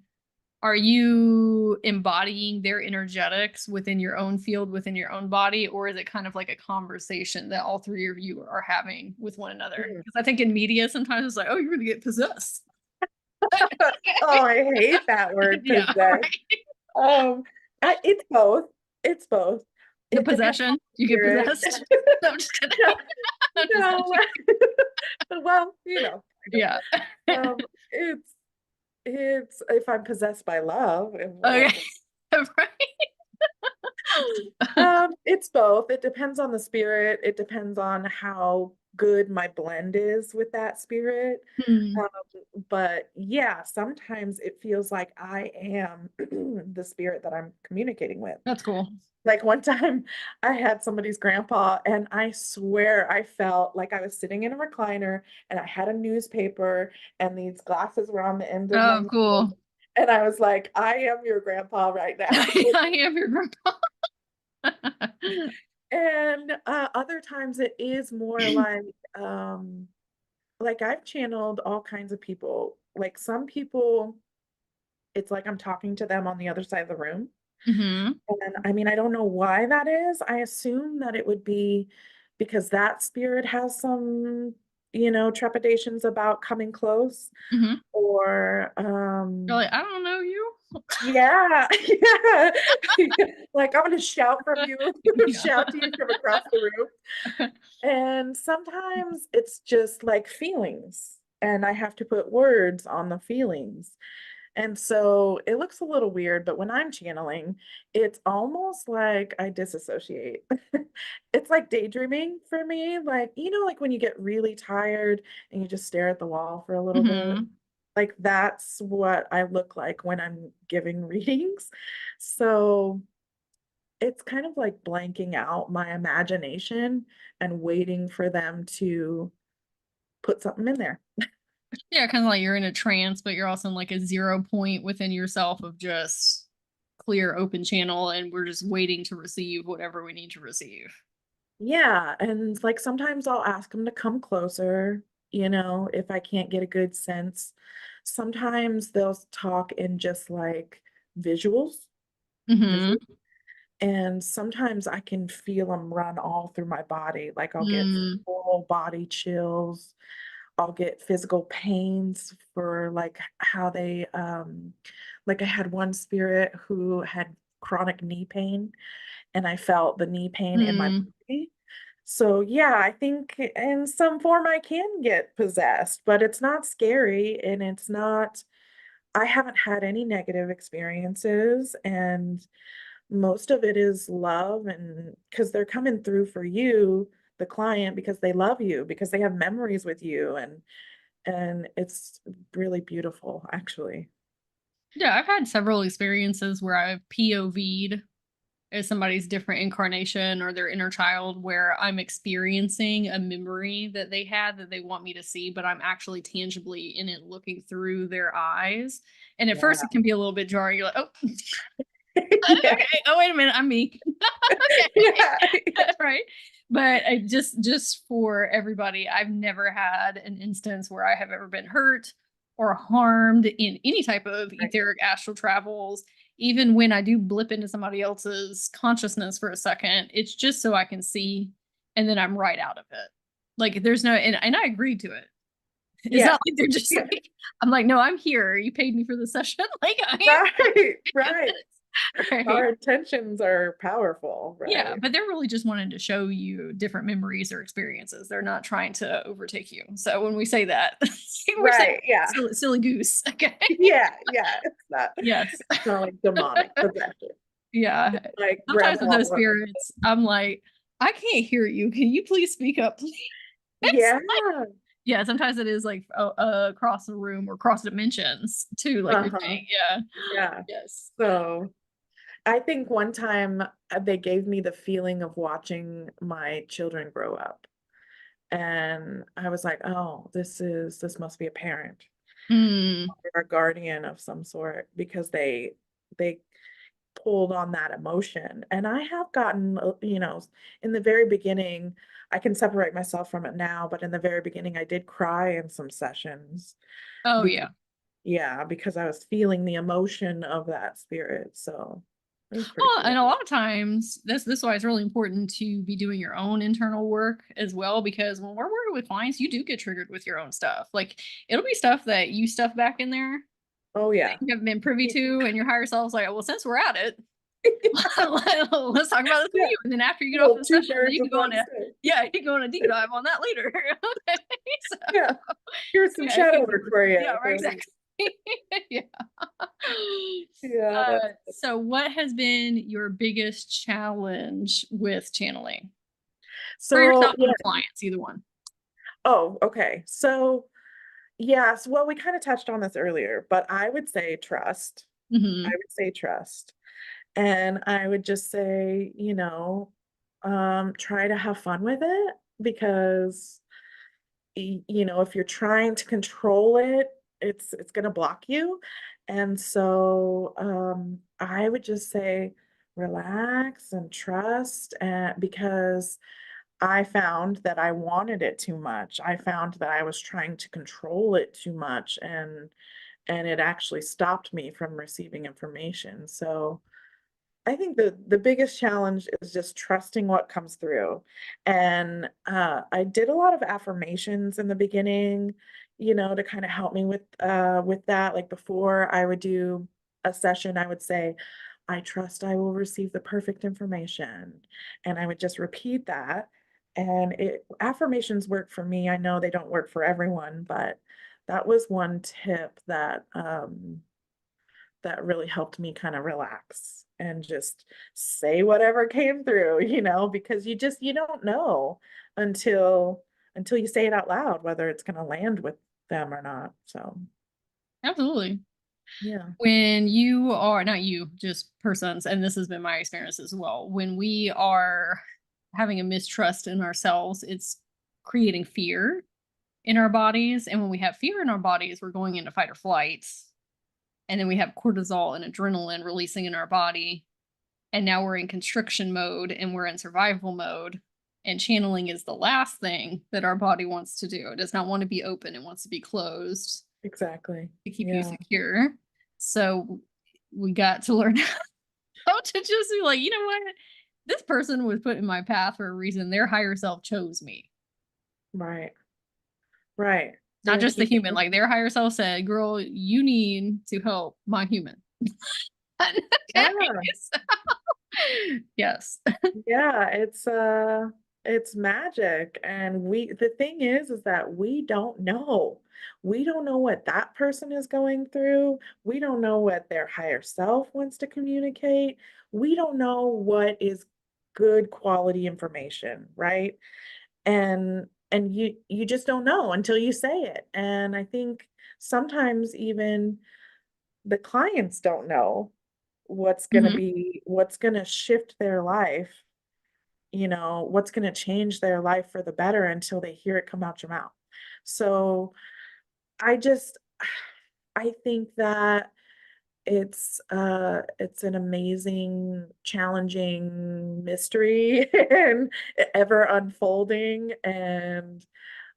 are you embodying their energetics within your own field, within your own body, or is it kind of like a conversation that all three of you are having with one another? Mhm. Because I think in media sometimes it's like, oh, you're going to get possessed. Oh, I hate that word Yeah, possessed. right. Um, it's both. It's both. The It depends on possession, you the get spirit. possessed. No, I'm just kidding. No, I'm just no. kidding. Well, kind Yeah. of. It's if I'm possessed by love, and Okay. well, Right. it's both. It depends on the spirit. It depends on how good my blend is with that spirit. Hmm. Um, but yeah, sometimes it feels like I am the spirit that I'm communicating with. That's cool. Like one time I had somebody's grandpa, and I swear I felt like I was sitting in a recliner, and I had a newspaper, and these glasses were on the end of my Oh, nose. cool. And I was like, I am your grandpa right now. I am your grandpa. And other times it is more like I've channeled all kinds of people. Like some people, it's like I'm talking to them on the other side of the room. Hmm. And I mean, I don't know why that is. I assume that it would be because that spirit has some, trepidations about coming close Mhm. or, You're like, "I don't know you." yeah, yeah. Like, I'm gonna shout from you, Yeah. shout to you from across the room. And sometimes it's just like feelings, and I have to put words on the feelings. And so it looks a little weird, but when I'm channeling, it's almost like I disassociate. It's like daydreaming for me. Like, like when you get really tired and you just stare at the wall for a little bit. Mhm. Like that's what I look like when I'm giving readings. So it's kind of like blanking out my imagination and waiting for them to put something in there. Yeah, kinda like you're in a trance, but you're also in, like, a 0 point within yourself of just clear open channel, and we're just waiting to receive whatever we need to receive. Yeah, and like sometimes I'll ask them to come closer, if I can't get a good sense. Sometimes they'll talk in just like visuals, Mhm. visual, and sometimes I can feel them run all through my body. Like I'll get Mm. full body chills. I'll get physical pains for like how they like I had one spirit who had chronic knee pain and I felt the knee pain in my Mm. body. So yeah, I think in some form I can get possessed, but it's not scary and it's not I haven't had any negative experiences and most of it is love and because they're coming through for you, the client, because they love you, because they have memories with you and it's really beautiful, actually. Yeah, I've had several experiences where I've POV'd as somebody's different incarnation or their inner child where I'm experiencing a memory that they had that they want me to see, but I'm actually tangibly in it looking through their eyes. And at Yeah. first it can be a little bit jarring. You're like, oh, Yeah. okay. Oh, wait a minute. I'm me. Okay. Yeah. Right. But I just for everybody, I've never had an instance where I have ever been hurt or harmed in any type of Right. etheric astral travels. Even when I do blip into somebody else's consciousness for a second, it's just so I can see and then I'm right out of it. Like there's no and I agreed to it. It's Yeah. not like they're just Yeah. like I'm like, no, I'm here. You paid me for the session. Like I Right. am Right. right. Our intentions are powerful, Yeah, right? but they're really just wanting to show you different memories or experiences. They're not trying to overtake you. So when we say that, we're saying Right. Yeah. silly goose. Okay. Yeah. Yeah. Yes. It's not like demonic possession. Yeah. It's like Sometimes with grandpa. those spirits, I'm like, I can't hear you. Can you please speak up, please? Yeah. Yeah, sometimes it is like across the room or cross dimensions too, like you're Uh-huh. saying. Yeah. Yeah. Yes. So I think one time they gave me the feeling of watching my children grow up. And I was like, oh, this must be a parent Mm. or a guardian of some sort because they pulled on that emotion. And I have gotten, in the very beginning, I can separate myself from it now, but in the very beginning, I did cry in some sessions Oh because, yeah. yeah, because I was feeling the emotion of that spirit. So it was pretty Well, and cool. a lot of times this is why it's really important to be doing your own internal work as well, because when we're working with clients, you do get triggered with your own stuff. Like it'll be stuff that you stuff back in there Oh, that yeah. you haven't been privy to, and your higher self's like, well, since we're at it, let's talk about this with Yeah. you. And then after you get off Well, the two session, then birds you can with go on one a stone. yeah, you can go on a deep dive on that later. Okay. So Yeah. Here's some yeah, shadow work for you. yeah, right, exactly. Yeah. Yeah, that's So what has been your biggest challenge with channeling? For so yourself and yeah. with clients, either one. Oh, okay. So yes, well, we kind of touched on this earlier, but I would say trust. I Mhm. would say trust. And I would just say, try to have fun with it because if you're trying to control it, it's going to block you. And so I would just say relax and trust and because I found that I wanted it too much. I found that I was trying to control it too much and it actually stopped me from receiving information. So I think the biggest challenge is just trusting what comes through. And I did a lot of affirmations in the beginning, to kind of help me with that. Like before I would do a session, I would say, I trust I will receive the perfect information. And I would just repeat that. And affirmations work for me. I know they don't work for everyone, but that was one tip that really helped me kind of relax and just say whatever came through, because you don't know until you say it out loud whether it's going to land with them or not. So, Absolutely. yeah. When you are, not you, just persons, and this has been my experience as well, when we are having a mistrust in ourselves, it's creating fear in our bodies. And when we have fear in our bodies, we're going into fight or flight. And then we have cortisol and adrenaline releasing in our body. And now we're in constriction mode and we're in survival mode. And channeling is the last thing that our body wants to do. It does not want to be open, it wants to be closed Exactly. to keep you Yeah. secure. So we got to learn how to just be like, you know what? This person was put in my path for a reason. Their higher self chose me. Right. Right. Not They're just the keeping human. Like their higher self said, girl, you need to help my human. Okay. Yeah. So, yes. Yeah, it's magic. And the thing is that we don't know. We don't know what that person is going through. We don't know what their higher self wants to communicate. We don't know what is good quality information, right? And you just don't know until you say it. And I think sometimes even the clients don't know Mhm. what's going to shift their life, what's going to change their life for the better until they hear it come out your mouth. So I just, I think that it's an amazing, challenging mystery and ever unfolding. And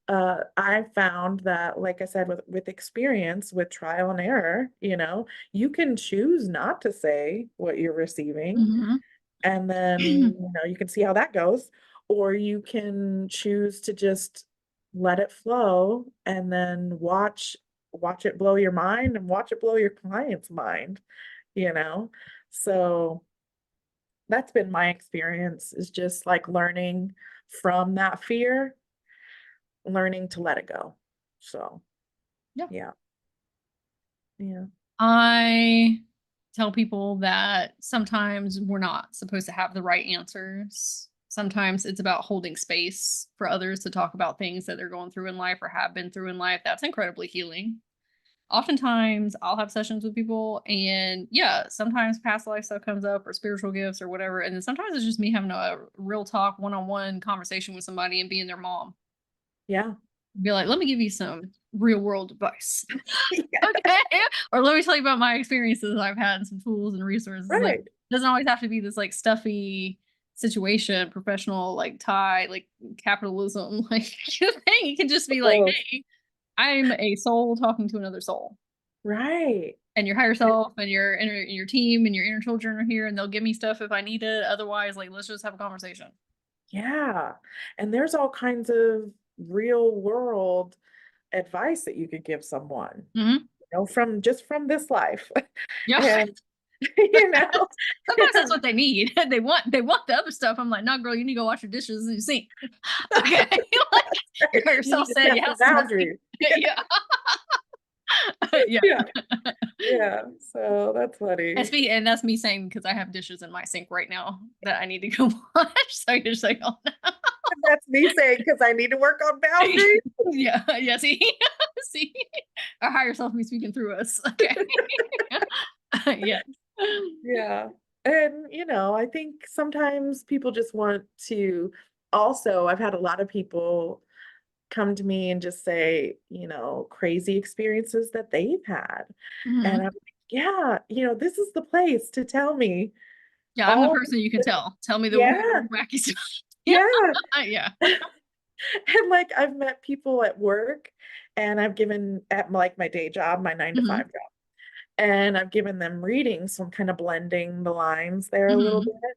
I found that, like I said, with experience, with trial and error, you can choose not to say what you're receiving, Mhm. and then, you can see how that goes, or you can choose to just let it flow and then watch it blow your mind and watch it blow your client's mind, you know? So that's been my experience, is just like learning from that fear, learning to let it go. So, Yeah. yeah. Yeah. I tell people that sometimes we're not supposed to have the right answers. Sometimes it's about holding space for others to talk about things that they're going through in life or have been through in life. That's incredibly healing. Oftentimes, I'll have sessions with people, and yeah, sometimes past life stuff comes up or spiritual gifts or whatever. And then sometimes it's just me having a real talk, one on one conversation with somebody and being their mom. Yeah. Be like, let me give you some real world advice. Yeah. Okay. Or let me tell you about my experiences I've had and some tools and resources. Like, Right. it doesn't always have to be this like stuffy situation, professional, like tie, like capitalism, like thing. It can just be like, Oh, hey, I'm a soul talking to another soul. right. And your higher self and your team and your inner children are here and they'll give me stuff if I need it. Otherwise, like let's just have a conversation. Yeah. And there's all kinds of real world advice that you could give someone, Hmm. from this life. Yeah. And you know, Sometimes that's what they need. They want the other stuff. I'm like, no, girl, you need to go wash your dishes in your sink. Okay. Like your higher you need self to said set your some house is messy. boundaries. Yeah. Yeah. Yeah. Yeah. So that's funny. And that's me saying because I have dishes in my sink right now that I need to go wash. So just so y'all know. And that's me saying, because I need to work on boundaries. Yeah. Yeah. See, see, our higher self be speaking through us. Okay. Yeah. Yeah. And, I think sometimes people just want to also, I've had a lot of people come to me and just say, crazy experiences that they've had. And I'm Mhm. like, yeah, this is the place to tell me Yeah, I'm the all, person you can tell. Tell me the yeah, weird, wacky stuff. Yeah. yeah. Yeah. And like I've met people at work, and I've given at like my day job, my 9 to 5 Mhm. job. and I've given them readings, so I'm kind of blending the lines there a little bit. Mhm.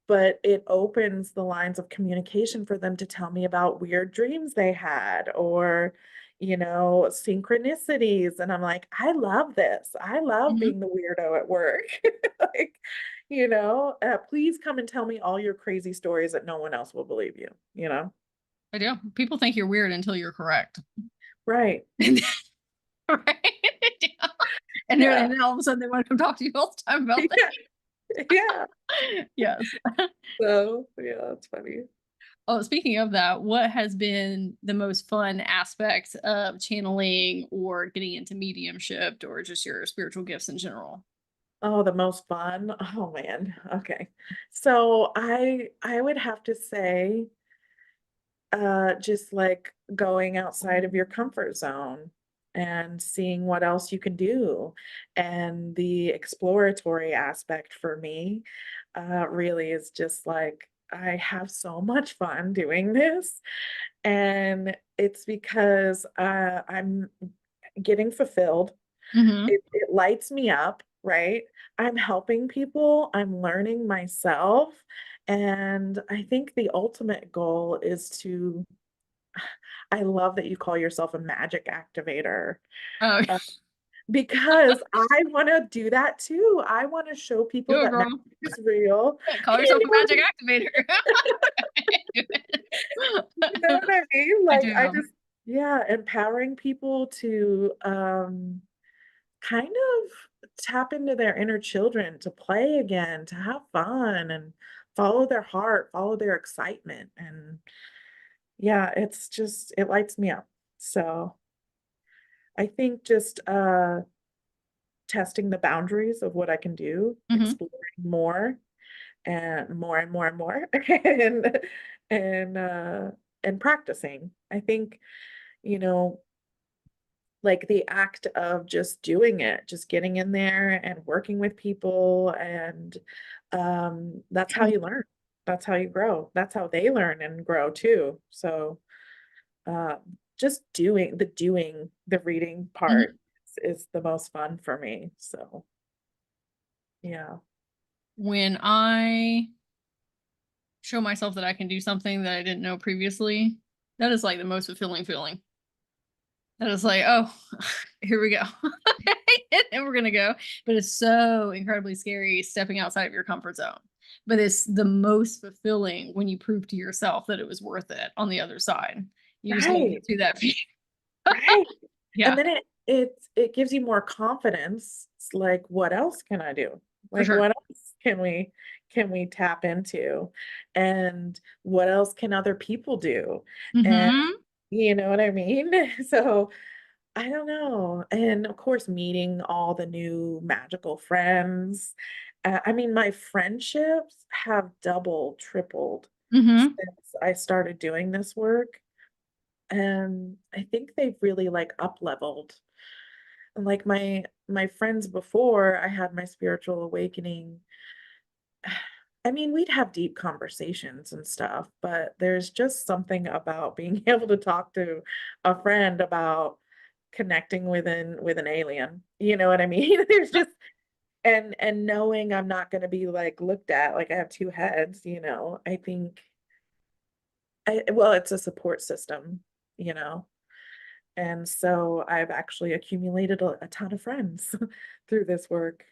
But it opens the lines of communication for them to tell me about weird dreams they had or, synchronicities. And I'm like, I love this. I love Mhm. being the weirdo at work. Like, please come and tell me all your crazy stories that no one else will believe you, you know? I do. People think you're weird until you're correct. Right. Right? Yeah. And Yeah. then all of a sudden they want to come talk to you all the time about that. Yeah. Yeah. Yes. So, yeah, it's funny. Oh, speaking of that, what has been the most fun aspect of channeling or getting into mediumship or just your spiritual gifts in general? Oh, the most fun. Oh man. Okay. So I would have to say just like going outside of your comfort zone and seeing what else you can do. And the exploratory aspect for me really is just like, I have so much fun doing this. And it's because I'm getting fulfilled. Mhm. It lights me up, right? I'm helping people, I'm learning myself. And I think the ultimate goal is to I love that you call yourself a magic activator, Oh, uh, because I wanna do that too. I wanna show people do it, that magic girl. is real. Call You yourself a know magic activator. Do you know it. what I mean? I Like, I do. just yeah, empowering people to, kind of tap into their inner children, to play again, to have fun and follow their heart, follow their excitement, and yeah, it's just it lights me up. So, I think just, testing the boundaries of what I can do, Mhm. exploring more and more and more and more, and and, uh, and practicing. I think, you know, like, the act of just doing it, just getting in there and working with people, and, that's how you learn. That's how you grow. That's how they learn and grow too. So, just doing the reading Mhm. part is the most fun for me, so, yeah. When I show myself that I can do something that I didn't know previously, that is like the most fulfilling feeling. That is like, oh, here we go. And we're gonna go. But it's so incredibly scary stepping outside of your comfort zone. But it's the most fulfilling when you prove to yourself that it was worth it on the other side. You just gotta Right, get through that fear. right, and Yeah, then it gives you more confidence. It's like, "What else can I do? for Like, sure. what else can we tap into? And what else can other people do?" And Mhm. you know what I mean? So, I don't know, and, of course, meeting all the new magical friends. I mean, my friendships have doubled, tripled Mhm. since I started doing this work. And I think they've really, like, up leveled. And, like, my friends before I had my spiritual awakening, I mean, we'd have deep conversations and stuff, but there's just something about being able to talk to a friend about connecting with an alien, you know what I mean? There's just and knowing I'm not gonna be, like, looked at like I have 2 heads, I think well, it's a support system, you know? And so I've actually accumulated a ton of friends through this work.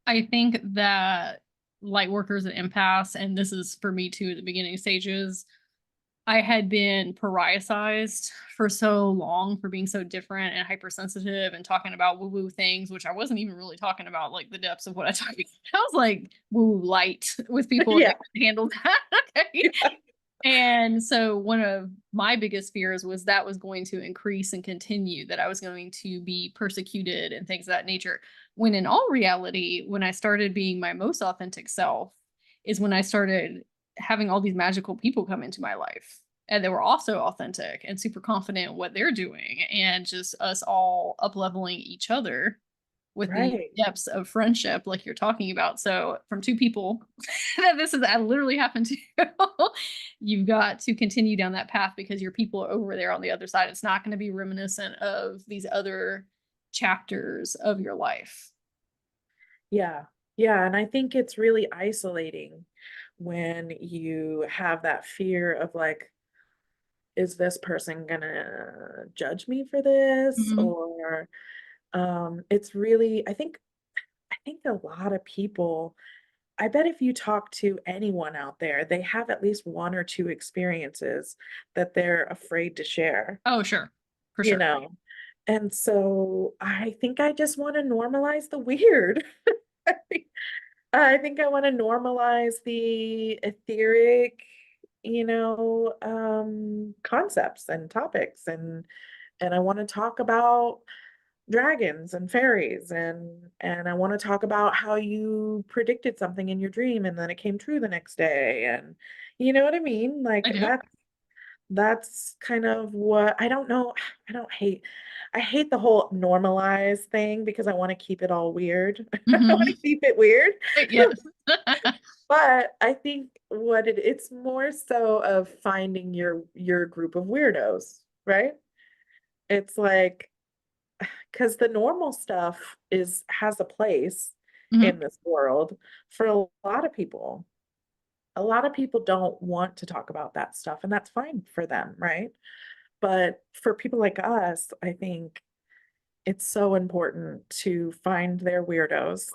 I think that light workers and empaths, and this is for me too at the beginning stages, I had been pariahized for so long for being so different and hypersensitive and talking about woo woo things, which I wasn't even really talking about like the depths of what I talk about. I was like woo light with people and Yeah, they couldn't handle that. Okay. yeah, And so one of my biggest fears was that was going to increase and continue, that I was going to be persecuted and things of that nature. When in all reality, when I started being my most authentic self, is when I started having all these magical people come into my life. And they were also authentic and super confident in what they're doing, and just us all up leveling each other with the right, depths of friendship like you're talking about. So from two people that this is that literally happened to, you've got to continue down that path because your people are over there on the other side. It's not going to be reminiscent of these other chapters of your life. Yeah. Yeah. And I think it's really isolating when you have that fear of like, is this person gonna judge me for this? Mhm. Or it's really, I think a lot of people, I bet if you talk to anyone out there, they have at least one or two experiences that they're afraid to share, Oh, sure. For you sure. know? And so I think I just want to normalize the weird. I think I want to normalize the etheric, concepts and topics, and I want to talk about dragons and fairies, and I want to talk about how you predicted something in your dream and then it came true the next day, and you know what I mean? I Like do. that's kind of what I don't know. I hate the whole normalize thing because I want to keep it all weird. I want to Mhm. keep it weird. Yes. But I think it's more so of finding your group of weirdos, right? It's like because the normal stuff has a place Mhm. in this world for a lot of people. A lot of people don't want to talk about that stuff, and that's fine for them, right? But for people like us, I think it's so important to find their weirdos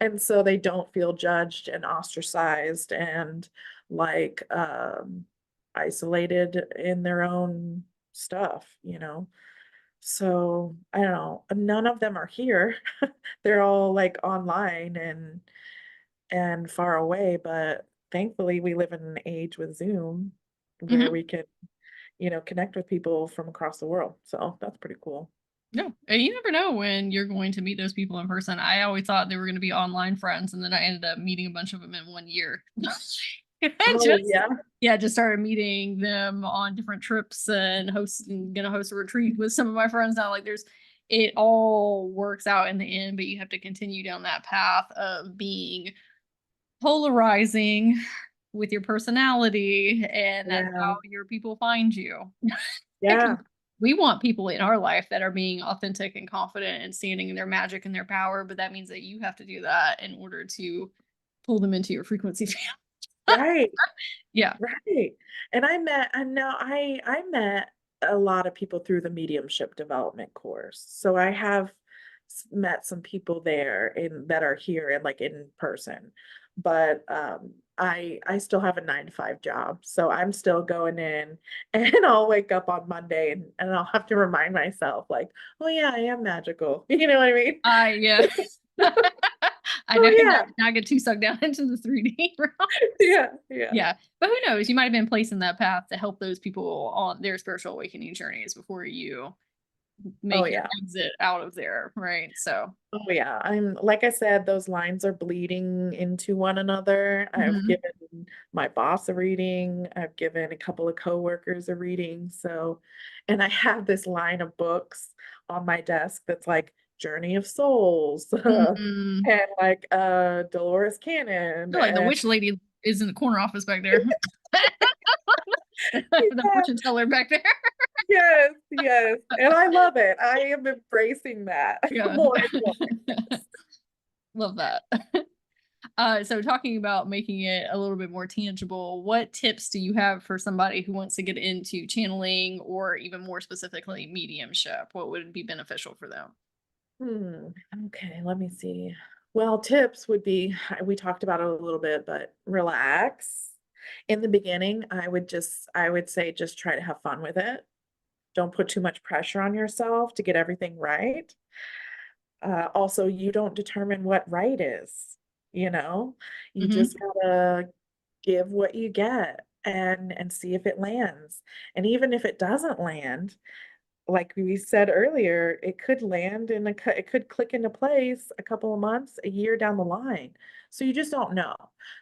and so they don't feel judged and ostracized and like isolated in their own stuff. So I don't know. None of them are here. They're all like online and far away, but thankfully we live in an age with Zoom where Mhm. we can, connect with people from across the world. So that's pretty cool. No, and you never know when you're going to meet those people in person. I always thought they were going to be online friends, and then I ended up meeting a bunch of them in 1 year. And Oh just yeah. yeah, just started meeting them on different trips and gonna host a retreat with some of my friends now. Like there's it all works out in the end, but you have to continue down that path of being polarizing with your personality, and that's Yeah. how your people find you. Because Yeah. we want people in our life that are being authentic and confident and standing in their magic and their power, but that means that you have to do that in order to pull them into your frequency field. Right. Yeah. Right. And I met a lot of people through the mediumship development course. So I have met some people there in that are here and like in person. But I still have a 9 to 5 job. So I'm still going in and I'll wake up on Monday and I'll have to remind myself like, oh yeah, I am magical. You know what I mean? I yeah. I Oh know yeah. not get too sucked down into the 3D realm. Yeah. Yeah. Yeah. But who knows? You might have been placed in that path to help those people on their spiritual awakening journeys before you Oh make your yeah. exit out of there. Right. So Oh yeah, I'm like I said, those lines are bleeding into one another. I've mhm. given my boss a reading, I've given a couple of coworkers a reading. So, and I have this line of books on my desk that's like Journey of Souls Mhm. and like Dolores Cannon Feel like the and witch lady is in the corner office back there. The yeah, fortune teller back there. yes, yes. And I love it. I am embracing that Yeah. more and more. Love that. So talking about making it a little bit more tangible, what tips do you have for somebody who wants to get into channeling or even more specifically mediumship? What would be beneficial for them? Hmm. Okay, let me see. Well, tips would be, we talked about it a little bit, but relax. In the beginning, I would say just try to have fun with it. Don't put too much pressure on yourself to get everything right. Also, you don't determine what right is, you know? You just Hmm. gotta give what you get and see if it lands. And even if it doesn't land, like we said earlier, it could land in it could click into place a couple of months, a year down the line. So you just don't know.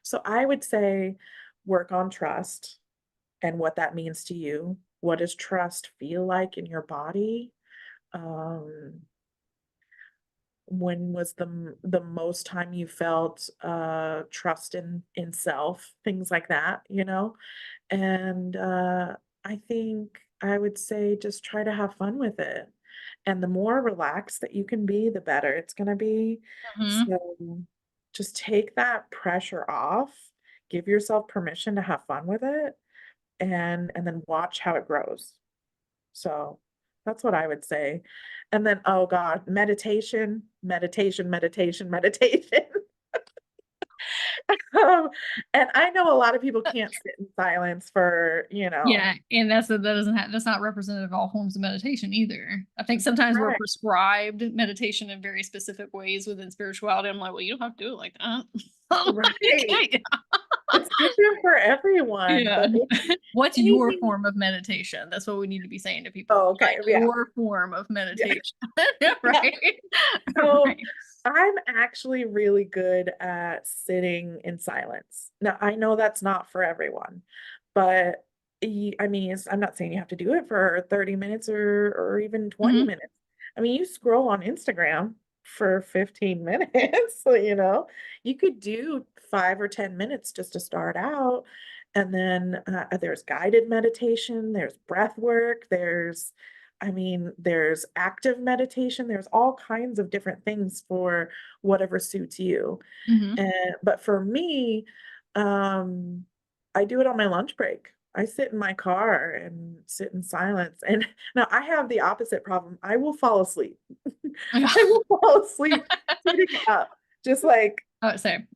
So I would say work on trust and what that means to you. What does trust feel like in your body? Um, when was the most time you felt trust in self? Things like that. And I think I would say just try to have fun with it And the more relaxed that you can be, the better it's gonna be. Mhm. So just take that pressure off, give yourself permission to have fun with it, and then watch how it grows. So that's what I would say. And then, oh God, meditation, meditation, meditation, meditation. Um, and I know a lot of people can't sit in silence for, Yeah, and that's not representative of all forms of meditation either. I think sometimes we're right, prescribed meditation in very specific ways within spirituality. I'm like, well, you don't have to do it like that. I'm like, right. "Okay." It's different for everyone, Yeah. but What's your anything. form of meditation? That's what we need to be saying to people. Oh, Find okay, yeah, your form of yeah, meditation. yeah. Right? So Right. I'm actually really good at sitting in silence. Now, I know that's not for everyone, but I mean, I'm not saying you have to do it for 30 minutes or even 20 Mhm. minutes. I mean, you scroll on Instagram for 15 minutes, so, you could do 5 or 10 minutes just to start out. And then there's guided meditation, there's breath work, there's active meditation, there's all kinds of different things for whatever suits you. Mhm. But for me, um, I do it on my lunch break. I sit in my car and sit in silence. And now I have the opposite problem. I will fall asleep. I will fall asleep sitting up, just like Oh, same.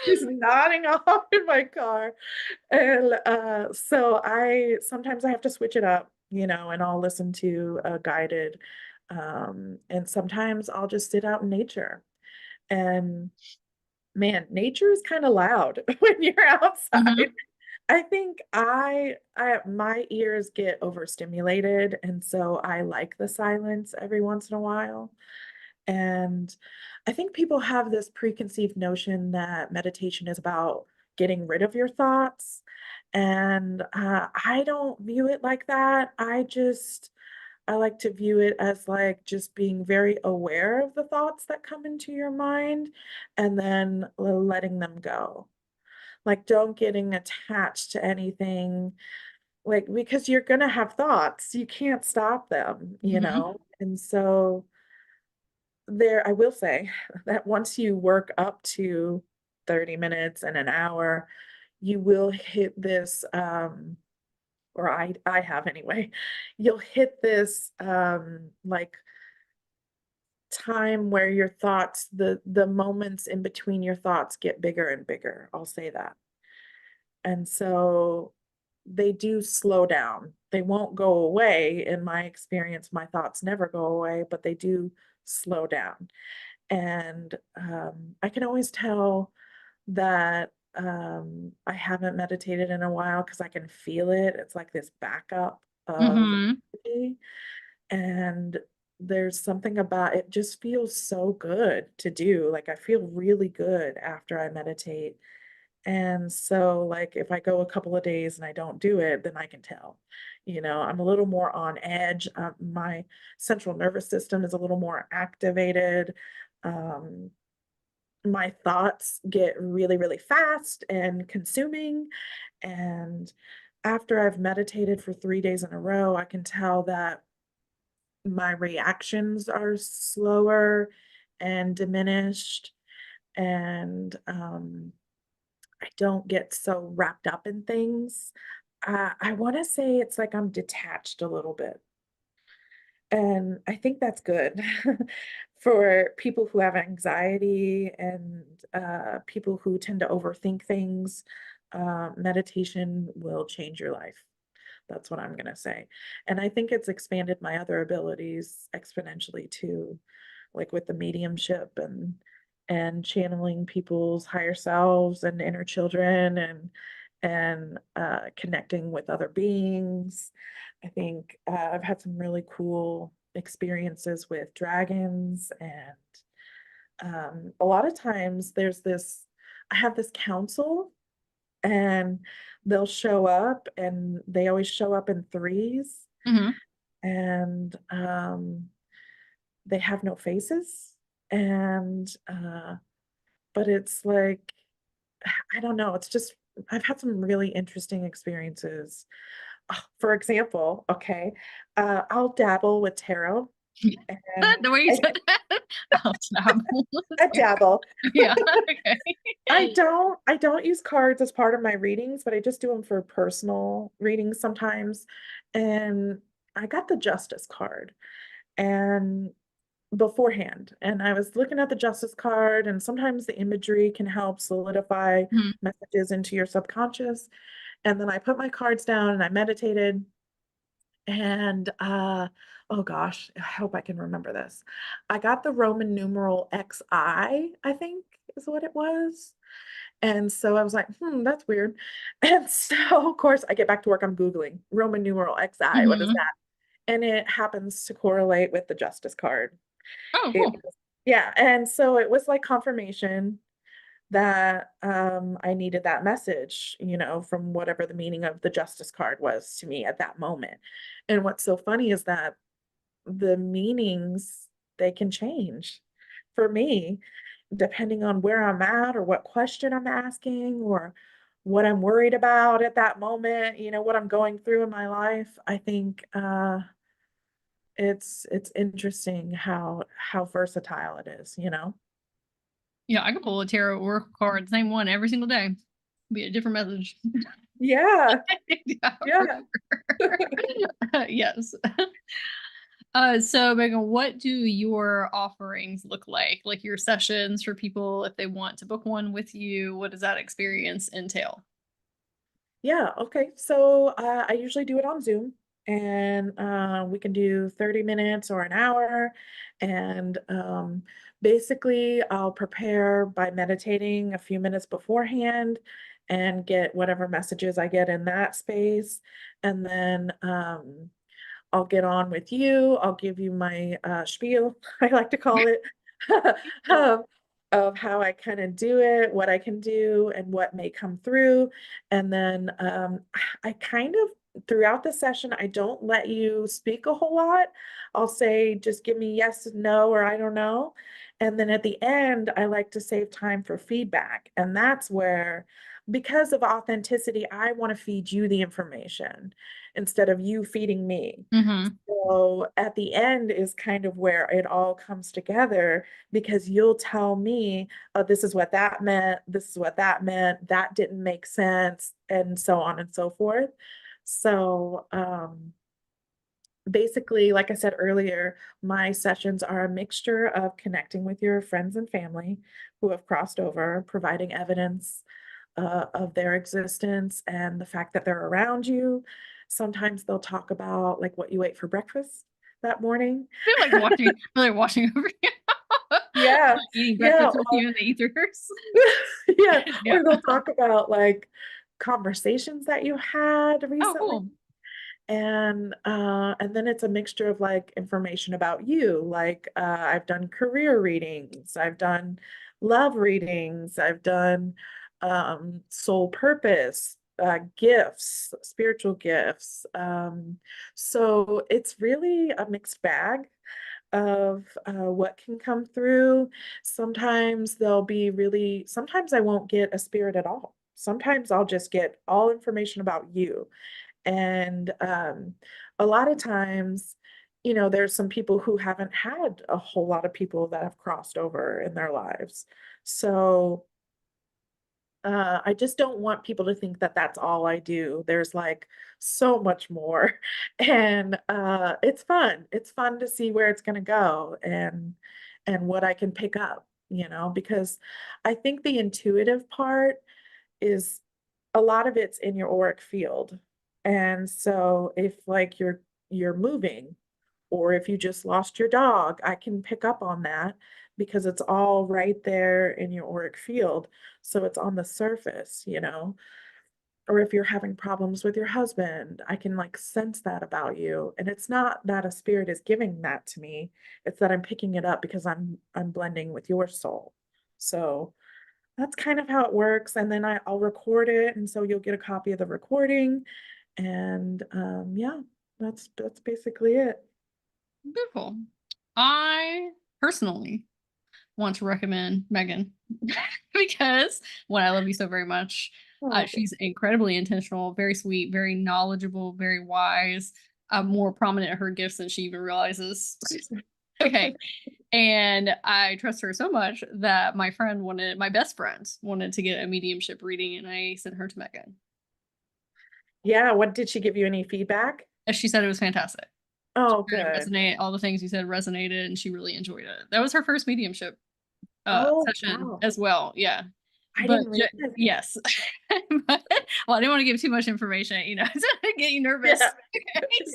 just nodding off in my car. And, so I sometimes I have to switch it up, and I'll listen to a guided, and sometimes I'll just sit out in nature. And man, nature is kinda loud when you're outside. Mhm. I think I my ears get overstimulated, and so I like the silence every once in a while. And I think people have this preconceived notion that meditation is about getting rid of your thoughts. And I don't view it like that. I like to view it as like just being very aware of the thoughts that come into your mind and then letting them go. Like, don't getting attached to anything, like, because you're going to have thoughts. You can't stop them, you Mhm. know? And so, I will say that once you work up to 30 minutes and an hour, you will hit this, or I have anyway, you'll hit this, like, time where your thoughts, the moments in between your thoughts get bigger and bigger, I'll say that. And so they do slow down. They won't go away. In my experience, my thoughts never go away, but they do slow down. And I can always tell that I haven't meditated in a while because I can feel it. It's like this backup of Mhm. energy. And there's something about it just feels so good to do. Like I feel really good after I meditate. And so, like, if I go a couple of days and I don't do it, then I can tell. I'm a little more on edge. My central nervous system is a little more activated. Um, my thoughts get really, really fast and consuming. And after I've meditated for 3 days in a row, I can tell that my reactions are slower and diminished. And I don't get so wrapped up in things. I want to say it's like I'm detached a little bit. And I think that's good for people who have anxiety and people who tend to overthink things. Meditation will change your life. That's what I'm going to say. And I think it's expanded my other abilities exponentially too, like with the mediumship and channeling people's higher selves and inner children and connecting with other beings. I think I've had some really cool experiences with dragons, and a lot of times I have this council, and they'll show up, and they always show up in threes, Mhm. and they have no faces, and but it's like I don't know, it's just I've had some really interesting experiences For example, okay, I'll dabble with tarot and The way you I said that. I'll dabble with I tarot. dabble. Yeah, okay. I don't use cards as part of my readings, but I just do them for personal readings sometimes. And I got the Justice card and beforehand, and I was looking at the Justice card, and sometimes the imagery can help solidify Mhm, messages into your subconscious. And then I put my cards down and I meditated and oh gosh, I hope I can remember this. I got the Roman numeral XI, I think is what it was. And so I was like, that's weird. And so, of course, I get back to work. I'm Googling Roman numeral XI. What is mhm. that? And it happens to correlate with the Justice card. Oh, It cool. was, yeah. And so it was like confirmation that I needed that message, from whatever the meaning of the Justice card was to me at that moment. And what's so funny is that the meanings, they can change for me depending on where I'm at or what question I'm asking or what I'm worried about at that moment, what I'm going through in my life. I think it's interesting how versatile it is. Yeah, I could pull a tarot oracle card, same one every single day. Be a different message. Yeah, Yeah, for yeah. sure. Yes. So Megan, what do your offerings look like? Like your sessions for people if they want to book one with you, what does that experience entail? Yeah, okay. So I usually do it on Zoom and we can do 30 minutes or an hour. And basically, I'll prepare by meditating a few minutes beforehand and get whatever messages I get in that space. And then I'll get on with you. I'll give you my spiel, I like to call it, um, of how I kind of do it, what I can do, and what may come through. And then I kind of, throughout the session, I don't let you speak a whole lot. I'll say, just give me yes, no, or I don't know. And then at the end, I like to save time for feedback. And that's where, because of authenticity, I want to feed you the information instead of you feeding me. Mhm. So at the end is kind of where it all comes together because you'll tell me, oh, this is what that meant, this is what that meant, that didn't make sense, and so on and so forth. So basically, like I said earlier, my sessions are a mixture of connecting with your friends and family who have crossed over, providing evidence of their existence and the fact that they're around you. Sometimes they'll talk about like what you ate for breakfast that morning. They're like watching over you. Yeah, Eating yeah, breakfast with you in the ethers. yeah. Yeah. Or they'll talk about like conversations that you had Oh, recently. cool. And then it's a mixture of like information about you. Like I've done career readings, I've done love readings, I've done soul purpose, gifts, spiritual gifts. So it's really a mixed bag of what can come through. Sometimes sometimes I won't get a spirit at all. Sometimes I'll just get all information about you. And a lot of times, there's some people who haven't had a whole lot of people that have crossed over in their lives. So I just don't want people to think that that's all I do. There's like so much more. And it's fun. It's fun to see where it's going to go and what I can pick up, because I think the intuitive part is a lot of it's in your auric field. And so if like you're moving or if you just lost your dog, I can pick up on that because it's all right there in your auric field. So it's on the surface. Or if you're having problems with your husband, I can like sense that about you. And it's not that a spirit is giving that to me. It's that I'm picking it up because I'm blending with your soul. So that's kind of how it works. And then I'll record it. And so you'll get a copy of the recording. And yeah, that's basically it. Beautiful. I personally want to recommend Megan because one, I love you so very much. Oh, She's incredibly intentional, very sweet, very knowledgeable, very wise, more prominent in her gifts than she even realizes. Okay. And I trust her so much that my best friend wanted to get a mediumship reading, and I sent her to Megan. yeah. What did she give you any feedback? And she said it was fantastic. She Oh, said it good. resonate, all the things you said resonated, and she really enjoyed it. That was her first mediumship Oh, session wow. as well. Yeah. I But didn't realize that. yes. But, well, I didn't want to give too much information, to get you nervous. Yeah. Okay,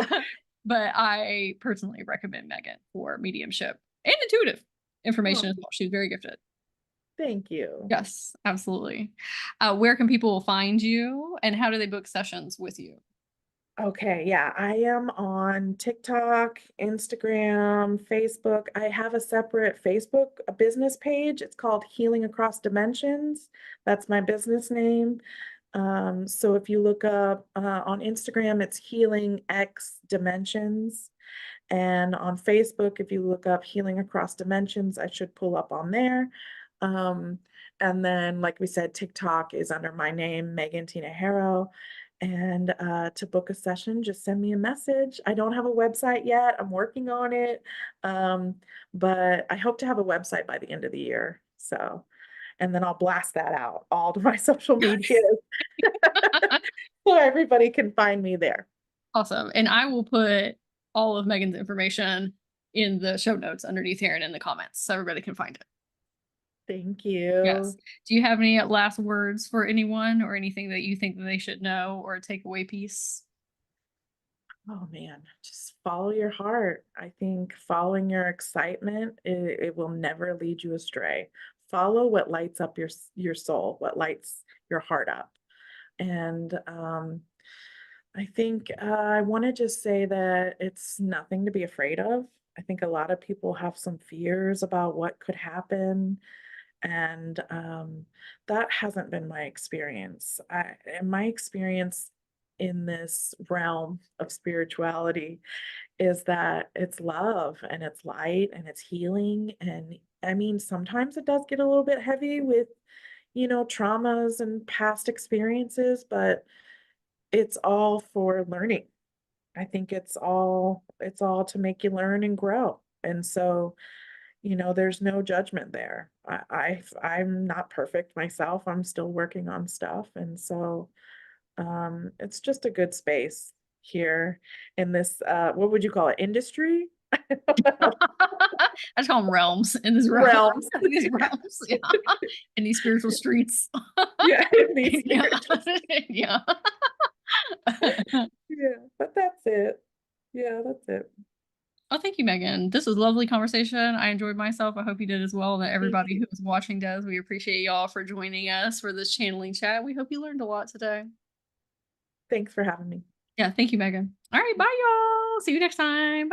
so, but I personally recommend Megan for mediumship and intuitive Oh, information as well. She's very gifted. thank you. Yes, absolutely. Where can people find you, and how do they book sessions with you? Okay, yeah, I am on TikTok, Instagram, Facebook. I have a separate Facebook, a business page. It's called Healing Across Dimensions. That's my business name. So if you look up on Instagram, it's Healing X Dimensions. And on Facebook, if you look up Healing Across Dimensions, I should pull up on there. Um, and then, like we said, TikTok is under my name, Megan Tinajero. And to book a session, just send me a message. I don't have a website yet. I'm working on it. Um, but I hope to have a website by the end of the year. So, and then I'll blast that out all to my social media so everybody can find me there. Awesome. And I will put all of Megan's information in the show notes underneath here and in the comments so everybody can find it. Thank Yes. you. Do you have any last words for anyone, or anything that you think that they should know, or a takeaway piece? Oh man, just follow your heart. I think following your excitement, it will never lead you astray. Follow what lights up your soul, what lights your heart up. And I think I want to just say that it's nothing to be afraid of. I think a lot of people have some fears about what could happen, and that hasn't been my experience. In my experience in this realm of spirituality is that it's love and it's light and it's healing. And I mean, sometimes it does get a little bit heavy with, traumas and past experiences, but it's all for learning. I think it's all to make you learn and grow. And so, there's no judgment there. I'm not perfect myself. I'm still working on stuff. And so it's just a good space here in this what would you call it? Industry? I just call them realms in this realm. Realms. These realms, yeah. In these spiritual streets. Yeah, in these Yeah. spiritual. Yeah. Yeah, but that's it. Yeah, that's it. Oh, thank you, Megan. This was a lovely conversation. I enjoyed myself. I hope you did as well. That Thank everybody you. who is watching does. We appreciate y'all for joining us for this channeling chat. We hope you learned a lot today. Thanks for having me. Yeah, thank you, Megan. All right, bye, y'all. See you next time. Bye.